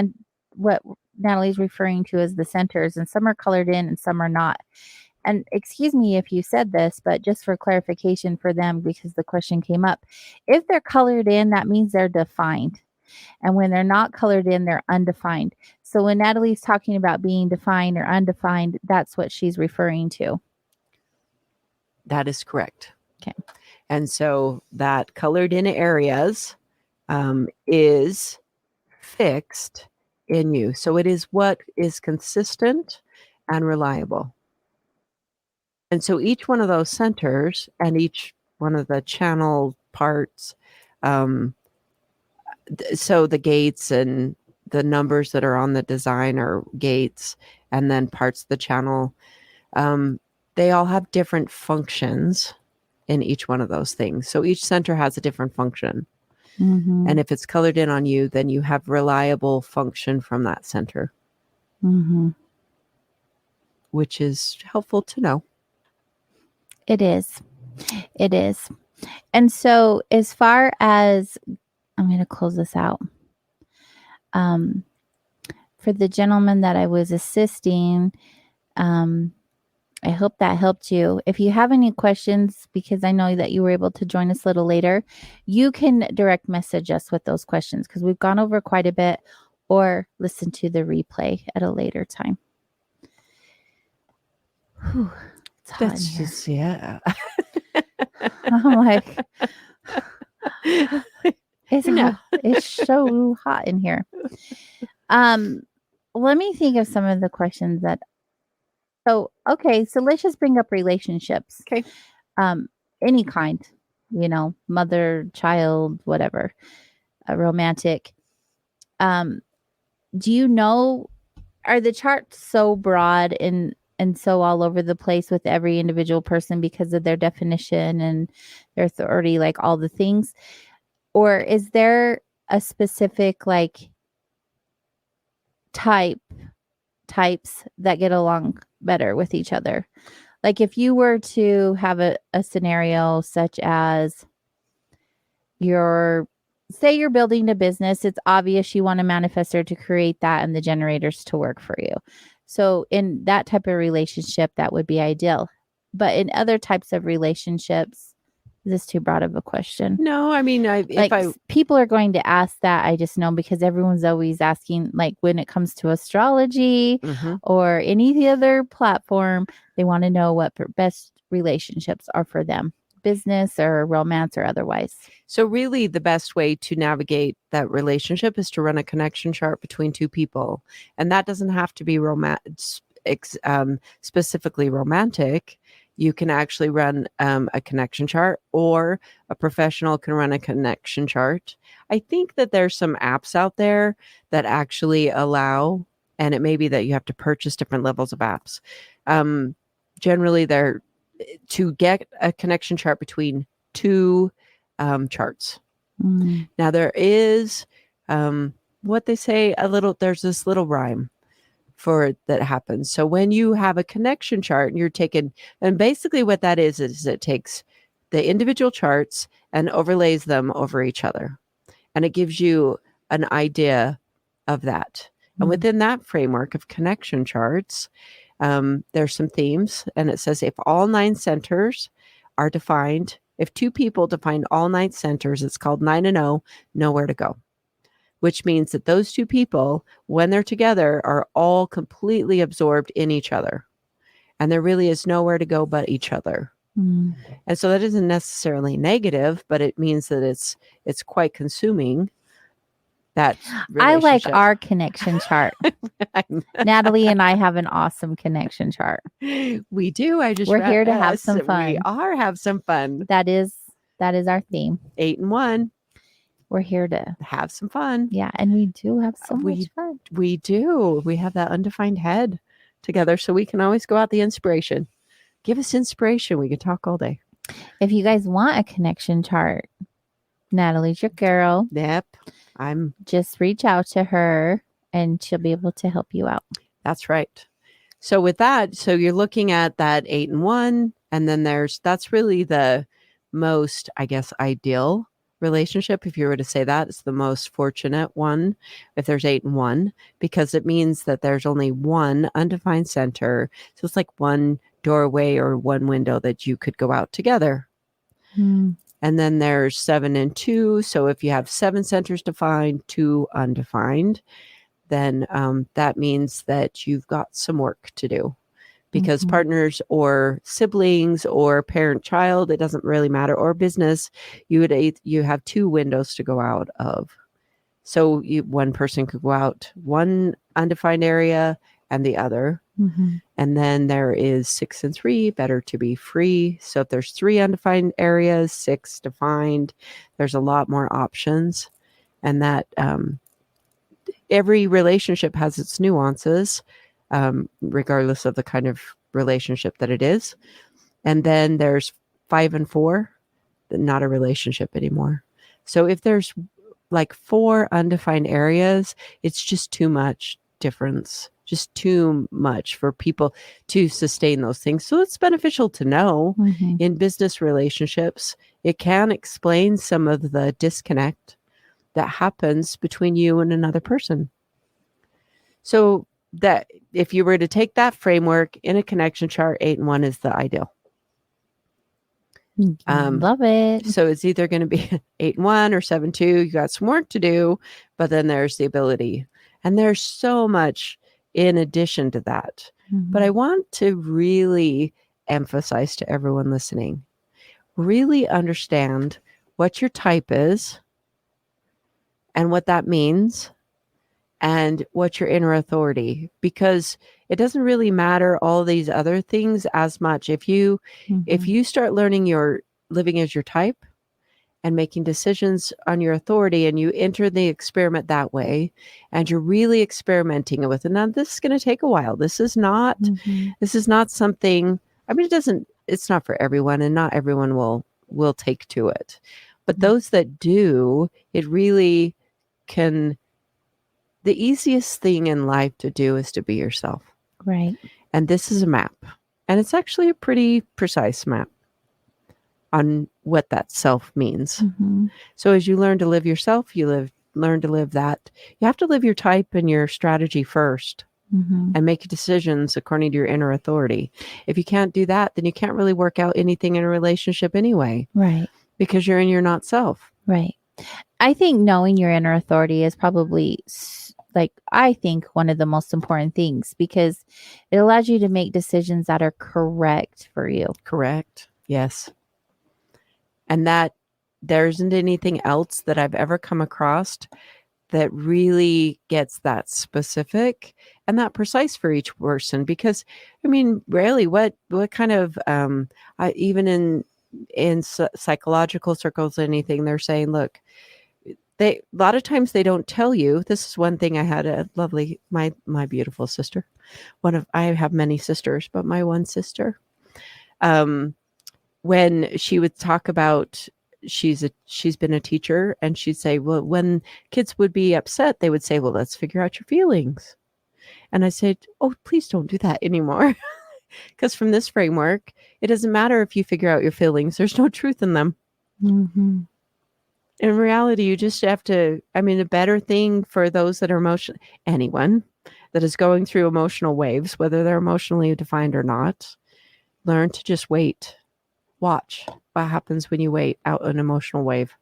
what Natalie's referring to as the centers, and some are colored in and some are not. And excuse me if you said this, but just for clarification for them, because the question came up, if they're colored in, that means they're defined. And when they're not colored in, they're undefined. So when Natalie's talking about being defined or undefined, that's what she's referring to. That is correct. Okay. And so that colored in areas is fixed in you. So it is what is consistent and reliable. And so each one of those centers and each one of the channel parts, so the gates and the numbers that are on the design are gates, and then parts of the channel, they all have different functions in each one of those things. So each center has a different function. Mm-hmm. And if it's colored in on you, then you have reliable function from that center, Mm-hmm. which is helpful to know. It is. It is. And so as far as, I'm going to close this out. For the gentleman that I was assisting, I hope that helped you. If you have any questions, because I know that you were able to join us a little later, you can direct message us with those questions because we've gone over quite a bit, or listen to the replay at a later time. Whew, it's hot in That's here. just, yeah. I'm like, it's You know. hot. It's so hot in here. Let me think of some of the questions that. So let's just bring up relationships. Okay. Any kind, mother, child, whatever, romantic. Do you know, are the charts so broad and so all over the place with every individual person because of their definition and their authority, like all the things? Or is there a specific types that get along better with each other? Like if you were to have a scenario such as you're building a business, it's obvious you want a manifestor to create that and the generators to work for you. So in that type of relationship, that would be ideal. But in other types of relationships, is this too broad of a question? No, I mean, people are going to ask that, I just know, because everyone's always asking, like when it comes to astrology Mm-hmm. or any other platform, they want to know what best relationships are for them, business or romance or otherwise. So really the best way to navigate that relationship is to run a connection chart between two people. And that doesn't have to be specifically romantic. You can actually run a connection chart, or a professional can run a connection chart. I think that there's some apps out there that actually allow, and it may be that you have to purchase different levels of apps. Generally, they're to get a connection chart between two charts. Mm. Now there is what they say there's this little rhyme for that happens. So when you have a connection chart and you're taking, and basically what that is it takes the individual charts and overlays them over each other. And it gives you an idea of that. And within that framework of connection charts, there's some themes, and it says if all 9 centers are defined, if 2 people define all 9 centers, it's called 9 and 0, nowhere to go. Which means that those 2 people, when they're together, are all completely absorbed in each other. And there really is nowhere to go but each other. Mm. And so that isn't necessarily negative, but it means that it's quite consuming. That I like our connection chart. Natalie and I have an awesome connection chart. We do. We're here to have some fun. We are have some fun. That is our theme. 8 and 1. We're here to have some fun. Yeah, and we do have so much fun. We do. We have that undefined head together, so we can always go out the inspiration. Give us inspiration. We can talk all day. If you guys want a connection chart, Natalie's your girl. Yep. Just reach out to her and she'll be able to help you out. That's right. So with that, so you're looking at that 8 and 1, and then that's really the most, I guess, ideal relationship. If you were to say that, it's the most fortunate one if there's 8 and 1, because it means that there's only one undefined center. So it's like one doorway or one window that you could go out together. Mm. And then there's 7 and 2. So if you have 7 centers defined, 2 undefined, then that means that you've got some work to do, because partners or siblings or parent-child, it doesn't really matter, or business, you have 2 windows to go out of. So one person could go out one undefined area and the other, And then there is 6 and 3, better to be free. So if there's 3 undefined areas, 6 defined, there's a lot more options. And that every relationship has its nuances, regardless of the kind of relationship that it is. And then there's 5 and 4, not a relationship anymore. So if there's like 4 undefined areas, it's just too much difference, just too much for people to sustain those things. So it's beneficial to know in business relationships. It can explain some of the disconnect that happens between you and another person. So that if you were to take that framework in a connection chart, 8 and 1 is the ideal. Love it. So it's either going to be 8 and 1 or 7 2. You got some work to do, but then there's the ability. And there's so much in addition to that. But I want to really emphasize to everyone listening, really understand what your type is and what that means and what your inner authority, because it doesn't really matter all these other things as much. If you start learning your living as your type and making decisions on your authority, and you enter the experiment that way, and you're really experimenting with it. Now, this is going to take a while. This is not something, I mean, it's not for everyone, and not everyone will take to it. But those that do, it really can, the easiest thing in life to do is to be yourself. Right. And this is a map. And it's actually a pretty precise map on what that self means. So as you learn to live yourself, learn to live that. You have to live your type and your strategy first and make decisions according to your inner authority. If you can't do that, then you can't really work out anything in a relationship anyway. Right. Because you're in your not self. Right. I think knowing your inner authority is probably I think one of the most important things, because it allows you to make decisions that are correct for you. Correct. Yes. And that there isn't anything else that I've ever come across that really gets that specific and that precise for each person. Because, I mean, really, what kind of, even in psychological circles, anything, they're saying, look, a lot of times they don't tell you. This is one thing. I had a lovely, my beautiful sister. I have many sisters, but my one sister, when she would talk about, she's been a teacher, and she'd say, well, when kids would be upset, they would say, well, let's figure out your feelings. And I said, oh, please don't do that anymore. Because from this framework, it doesn't matter if you figure out your feelings. There's no truth in them. In reality, you just have to, I mean, a better thing for those that are anyone that is going through emotional waves, whether they're emotionally defined or not, learn to just wait. Watch what happens when you wait out an emotional wave.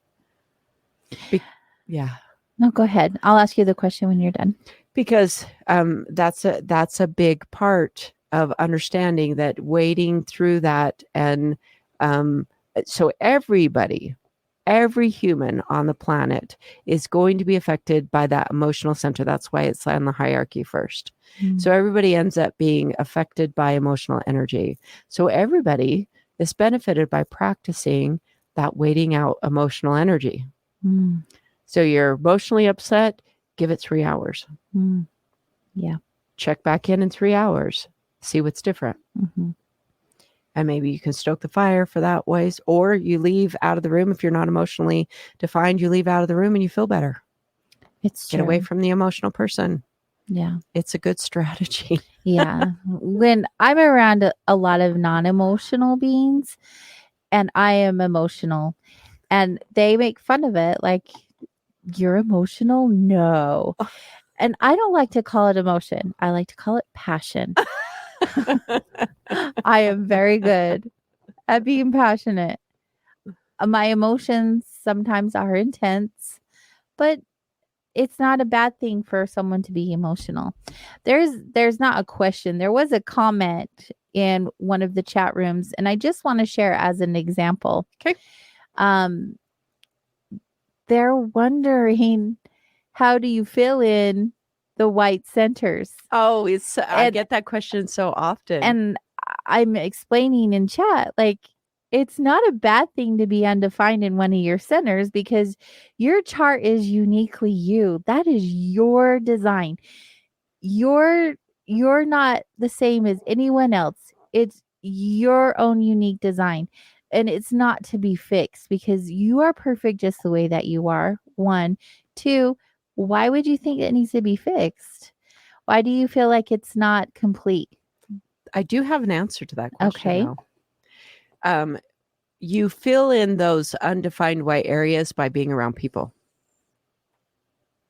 Yeah. No, go ahead. I'll ask you the question when you're done. Because that's a big part of understanding that, waiting through that. And so every human on the planet is going to be affected by that emotional center. That's why it's on the hierarchy first. So everybody ends up being affected by emotional energy. So everybody is benefited by practicing that waiting out emotional energy. So you're emotionally upset, give it 3 hours. Yeah. Check back in 3 hours, see what's different. And maybe you can stoke the fire for that ways, or you leave out of the room. If you're not emotionally defined, you leave out of the room and you feel better. Get away from the emotional person. Yeah. It's a good strategy. Yeah. When I'm around a lot of non-emotional beings, and I am emotional, and they make fun of it, like, you're emotional? No. And I don't like to call it emotion. I like to call it passion. I am very good at being passionate. My emotions sometimes are intense, but it's not a bad thing for someone to be emotional. There's not a question. There was a comment in one of the chat rooms, and I just want to share as an example. Okay. They're wondering, how do you fill in the white centers. Oh, I get that question so often. And I'm explaining in chat, like, it's not a bad thing to be undefined in one of your centers because your chart is uniquely you. That is your design. You're not the same as anyone else. It's your own unique design. And it's not to be fixed because you are perfect just the way that you are. 1. 2, why would you think it needs to be fixed? Why do you feel like it's not complete? I do have an answer to that question. Okay. Though. You fill in those undefined white areas by being around people.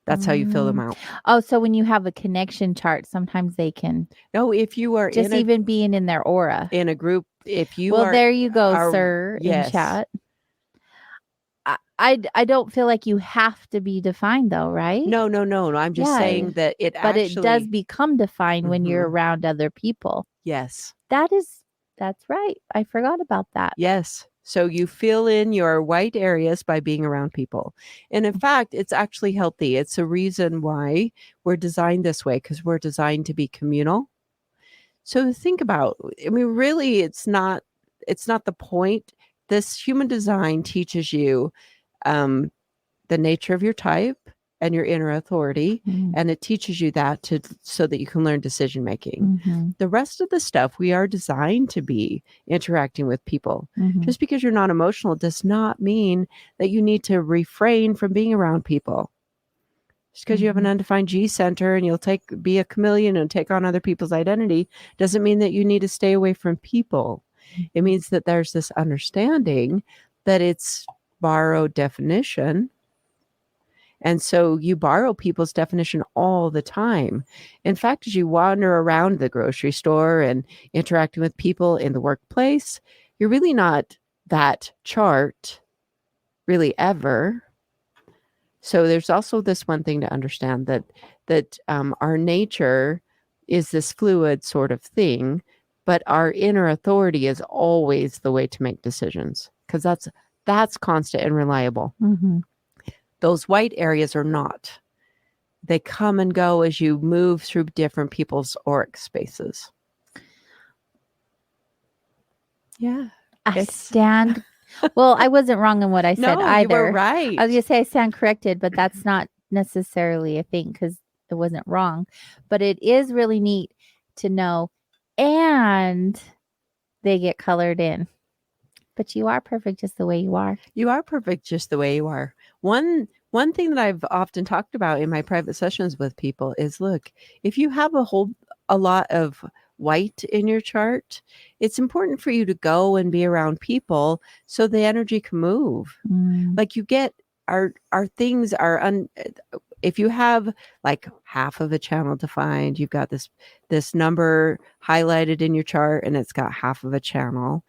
That's how you fill them out. Oh, so when you have a connection chart, sometimes they can. No, if you are just even being in their aura in a group, if you well, there you go, sir. Yes. In chat. I don't feel like you have to be defined though, right? No. I'm just saying that it but it does become defined when you're around other people. Yes. That's right. I forgot about that. Yes. So you fill in your white areas by being around people. And in fact, it's actually healthy. It's a reason why we're designed this way, because we're designed to be communal. So think about, I mean, really, it's not the point. This human design teaches you the nature of your type and your inner authority. And it teaches you that so that you can learn decision making. The rest of the stuff, we are designed to be interacting with people. Just because you're not emotional does not mean that you need to refrain from being around people. Just because you have an undefined G center and you'll be a chameleon and take on other people's identity doesn't mean that you need to stay away from people. It means that there's this understanding that it's borrowed definition. And so you borrow people's definition all the time. In fact, as you wander around the grocery store and interacting with people in the workplace, you're really not that chart really ever. So there's also this one thing to understand that our nature is this fluid sort of thing, but our inner authority is always the way to make decisions because that's constant and reliable. Those white areas are not. They come and go as you move through different people's auric spaces. Yeah. I stand. Well, I wasn't wrong in what I said either. You were right. I was going to say I stand corrected, but that's not necessarily a thing because it wasn't wrong. But it is really neat to know. And they get colored in. But you are perfect just the way you are. You are perfect just the way you are. One thing that I've often talked about in my private sessions with people is, look, if you have a lot of white in your chart, it's important for you to go and be around people so the energy can move. Like you get our things are if you have like half of a channel defined, you've got this number highlighted in your chart and it's got half of a channel.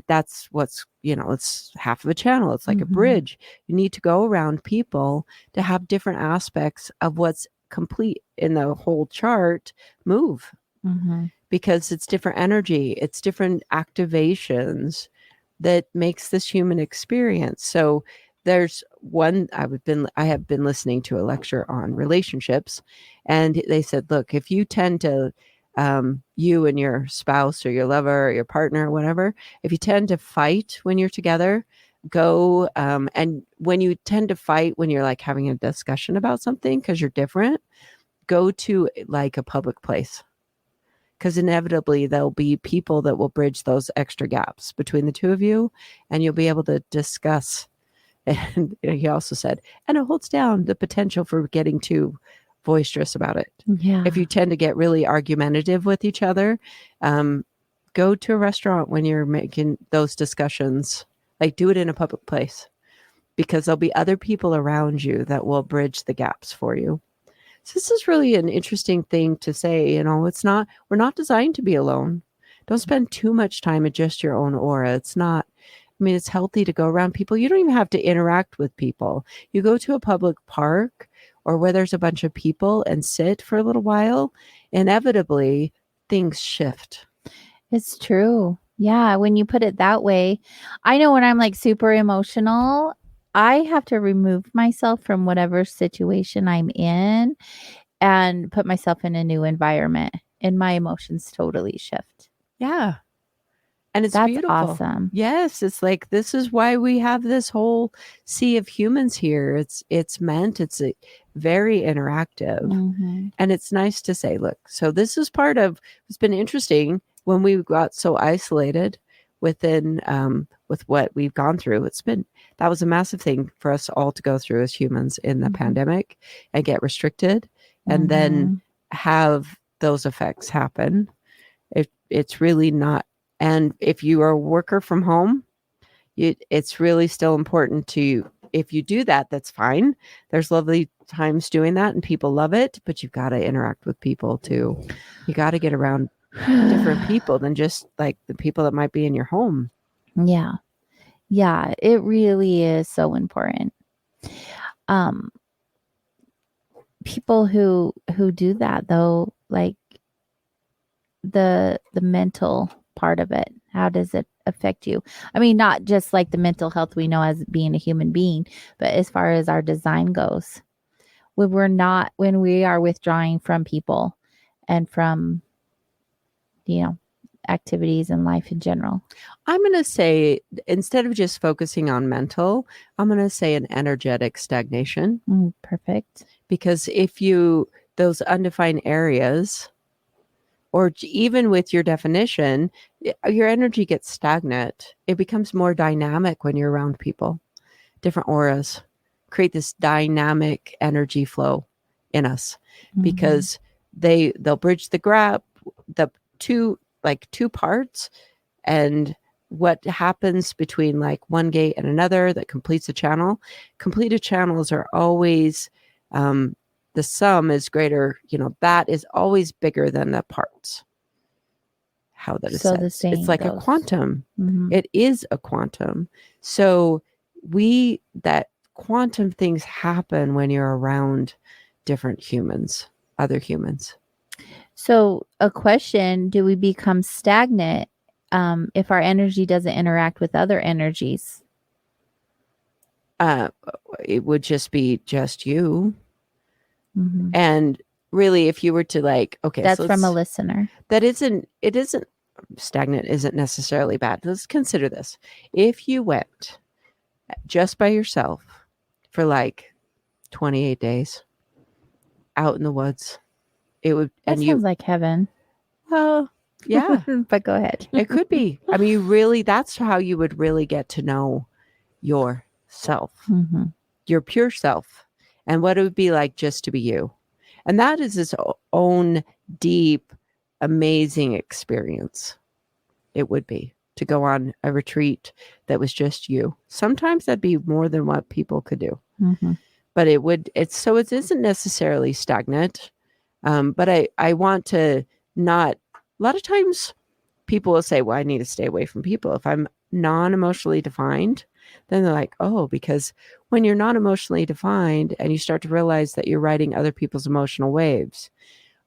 That's what's, it's half of a channel. It's like a bridge. You need to go around people to have different aspects of what's complete in the whole chart move because it's different energy. It's different activations that makes this human experience. So there's one, I have been listening to a lecture on relationships and they said, look, if you tend to you and your spouse or your lover or your partner or whatever, if you tend to fight when you're together, go and when you tend to fight when you're like having a discussion about something because you're different, go to like a public place because inevitably there'll be people that will bridge those extra gaps between the two of you and you'll be able to discuss. And he also said, and it holds down the potential for getting too boisterous about it. Yeah. If you tend to get really argumentative with each other, go to a restaurant when you're making those discussions. Like do it in a public place because there'll be other people around you that will bridge the gaps for you. So this is really an interesting thing to say. We're not designed to be alone. Don't spend too much time at just your own aura. It's healthy to go around people. You don't even have to interact with people. You go to a public park or where there's a bunch of people and sit for a little while, inevitably things shift. It's true. Yeah. When you put it that way, I know when I'm like super emotional, I have to remove myself from whatever situation I'm in. and put myself in a new environment, and my emotions totally shift. Yeah. And it's That's beautiful. awesome. Yes. It's like, this is why we have this whole sea of humans here. It's very interactive. Mm-hmm. And it's nice to say, look, so this is part of, it's been interesting when we got so isolated within, with what we've gone through. That was a massive thing for us all to go through as humans in the pandemic and get restricted and then have those effects happen. It's really not. And if you are a worker from home, it's really still important to, if you do that, that's fine. There's lovely times doing that and people love it, but you've got to interact with people too. You got to get around different people than just like the people that might be in your home. Yeah. Yeah. It really is so important. People who do that though, like the mental part of it, how does it affect you? I mean, not just like the mental health we know as being a human being, but as far as our design goes, when we are withdrawing from people and from, activities in life in general. I'm going to say, instead of just focusing on mental, I'm going to say an energetic stagnation. Perfect. Because those undefined areas, or even with your definition, your energy gets stagnant. It becomes more dynamic when you're around people. Different auras create this dynamic energy flow in us because they'll bridge the gap, the two parts, and what happens between like one gate and another that completes a channel. Completed channels are always the sum is greater, that is always bigger than the parts. How that is so said. The same It's like goes. a quantum. Mm-hmm. It is a quantum. So that quantum things happen when you're around different humans, other humans. So a question, do we become stagnant if our energy doesn't interact with other energies? It would just be just you. Mm-hmm. And really, if you were to that's so from a listener. It isn't stagnant, isn't necessarily bad. Let's consider this. If you went just by yourself for 28 days out in the woods, it would, that sounds like heaven. Well, yeah, but go ahead. It could be. I mean, that's how you would really get to know yourself, your pure self. And what it would be like just to be you. And that is its own deep, amazing experience. It would be to go on a retreat that was just you. Sometimes that'd be more than what people could do. But it isn't necessarily stagnant. But I want to not, a lot of times people will say, well, I need to stay away from people. If I'm non-emotionally defined, then they're like, oh, because when you're not emotionally defined and you start to realize that you're riding other people's emotional waves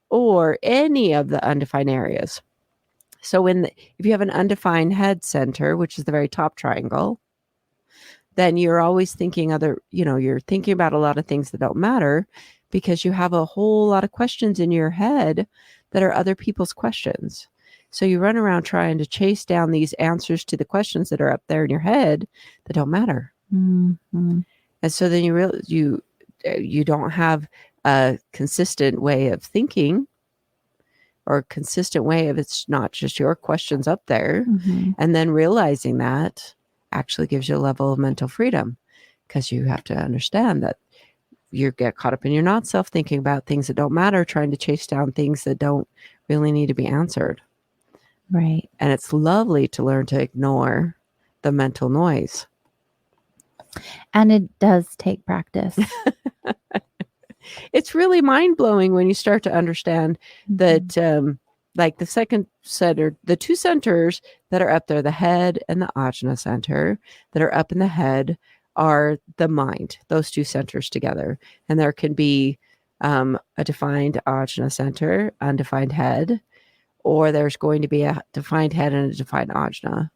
or any of the undefined areas. So if you have an undefined head center, which is the very top triangle, then you're always thinking you're thinking about a lot of things that don't matter because you have a whole lot of questions in your head that are other people's questions. So you run around trying to chase down these answers to the questions that are up there in your head that don't matter. And so then you realize you don't have a consistent way of thinking or a consistent way of, it's not just your questions up there. And then realizing that actually gives you a level of mental freedom because you have to understand that you get caught up in your not self thinking about things that don't matter, trying to chase down things that don't really need to be answered. Right. And it's lovely to learn to ignore the mental noise. And it does take practice. It's really mind-blowing when you start to understand that the second center, the two centers that are up there, the head and the ajna center that are up in the head are the mind, those two centers together. And there can be a defined ajna center, undefined head, or there's going to be a defined head and a defined ajna.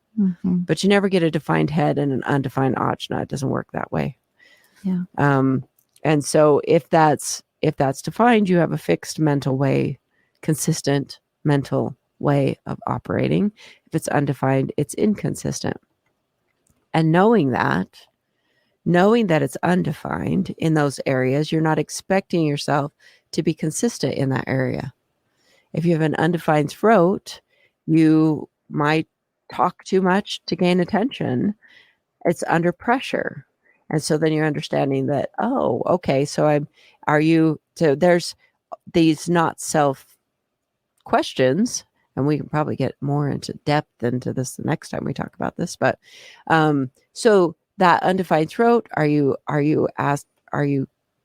But you never get a defined head and an undefined ajna. It doesn't work that way. Yeah. And so if if that's defined, you have a fixed mental way, consistent mental way of operating. If it's undefined, it's inconsistent. And knowing that it's undefined in those areas, you're not expecting yourself to be consistent in that area. If you have an undefined throat, you might talk too much to gain attention. It's under pressure. And so then you're understanding that, oh, okay, so there's these not self questions, and we can probably get more into depth into this the next time we talk about this. But so that undefined throat, are you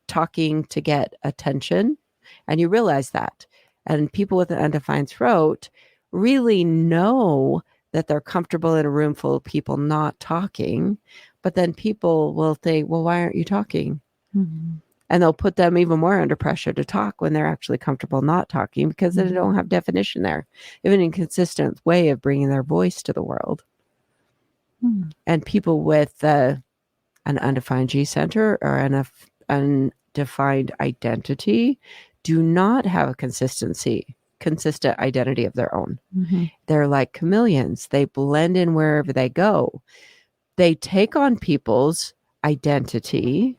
talking to get attention? And you realize that. And people with an undefined throat really know that they're comfortable in a room full of people not talking. But then people will think, well, why aren't you talking? Mm-hmm. And they'll put them even more under pressure to talk when they're actually comfortable not talking, because they don't have definition there. They have an inconsistent way of bringing their voice to the world. Mm. And people with an undefined G center or an undefined identity do not have a consistent identity of their own. Mm-hmm. They're like chameleons. They blend in wherever they go. They take on people's identity.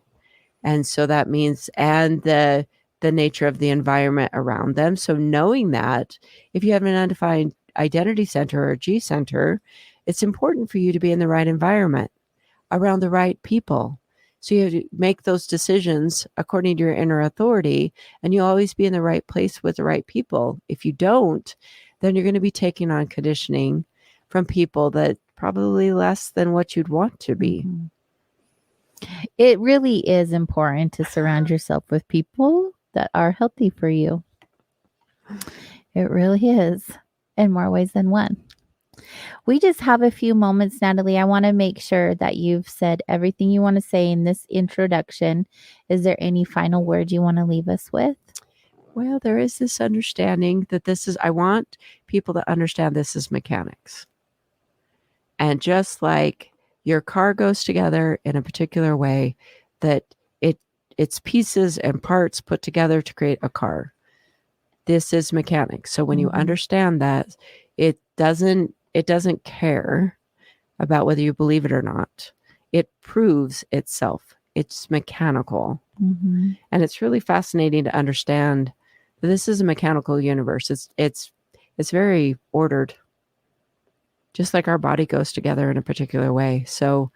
And so that means, and the nature of the environment around them. So knowing that, if you have an undefined identity center or G center, it's important for you to be in the right environment around the right people. So you have to make those decisions according to your inner authority, and you'll always be in the right place with the right people. If you don't, then you're going to be taking on conditioning from people that probably less than what you'd want to be. Mm-hmm. It really is important to surround yourself with people that are healthy for you. It really is, in more ways than one. We just have a few moments, Natalie. I want to make sure that you've said everything you want to say in this introduction. Is there any final word you want to leave us with? Well, there is this understanding that I want people to understand this is mechanics. And just like your car goes together in a particular way, that it's pieces and parts put together to create a car. This is mechanics. So when you understand that, it doesn't care about whether you believe it or not. It proves itself. It's mechanical. Mm-hmm. And it's really fascinating to understand that this is a mechanical universe. It's very ordered, just like our body goes together in a particular way. So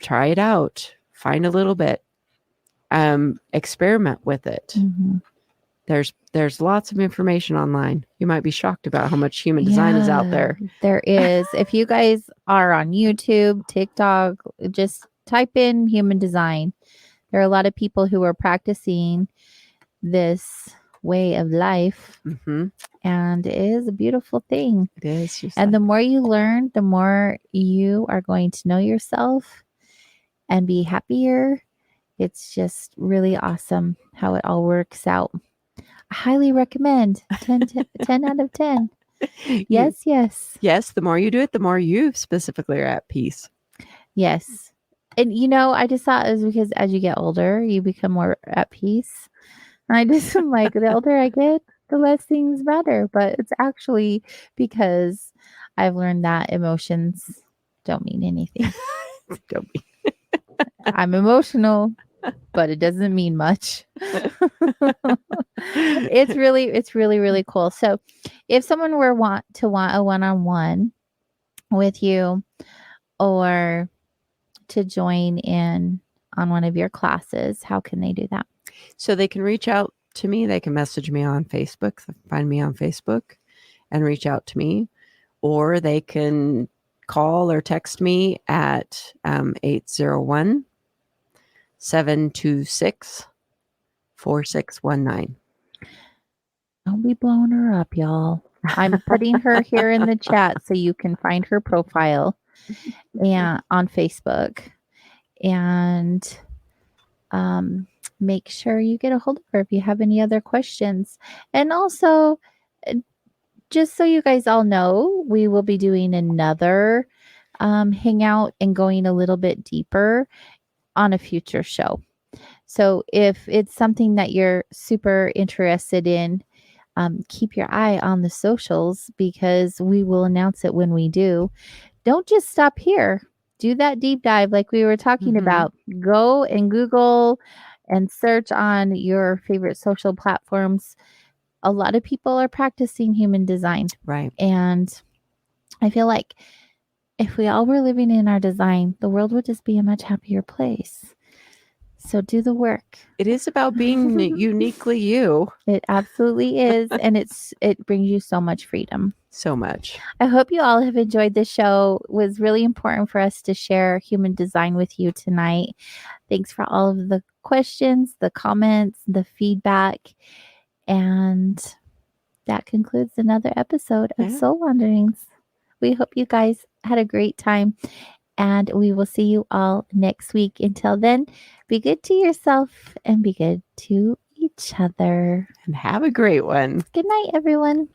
try it out. Find a little bit. Experiment with it. Mm-hmm. There's lots of information online. You might be shocked about how much human design is out there. There is. If you guys are on YouTube, TikTok, just type in human design. There are a lot of people who are practicing this way of life. Mm-hmm. And it is a beautiful thing. It is. And the more you learn, the more you are going to know yourself and be happier. It's just really awesome how it all works out. I highly recommend 10 out of 10. Yes. Yes. The more you do it, the more you specifically are at peace. Yes. And, I just thought it was because as you get older, you become more at peace. And I just am like, the older I get, the less things matter. But it's actually because I've learned that emotions don't mean anything. I'm emotional, but it doesn't mean much. It's really, really cool. So if someone were want a one-on-one with you or to join in on one of your classes, how can they do that? So they can reach out to me. They can message me on Facebook, find me on Facebook and reach out to me, or they can call or text me at 801-726-4619. Don't be blowing her up, y'all. I'm putting her here in the chat so you can find her profile and on Facebook, and make sure you get a hold of her if you have any other questions. And also, just so you guys all know, we will be doing another hangout and going a little bit deeper on a future show. So if it's something that you're super interested in, keep your eye on the socials because we will announce it when we do. Don't just stop here. Do that deep dive like we were talking about. Go and Google and search on your favorite social platforms. A lot of people are practicing human design. Right. And I feel like if we all were living in our design, the world would just be a much happier place. So do the work. It is about being uniquely you. It absolutely is. And it brings you so much freedom. So much. I hope you all have enjoyed the show. It was really important for us to share human design with you tonight. Thanks for all of the questions, the comments, the feedback. And that concludes another episode of Soul Wanderings. We hope you guys had a great time. And we will see you all next week. Until then, be good to yourself and be good to each other. And have a great one. Good night, everyone.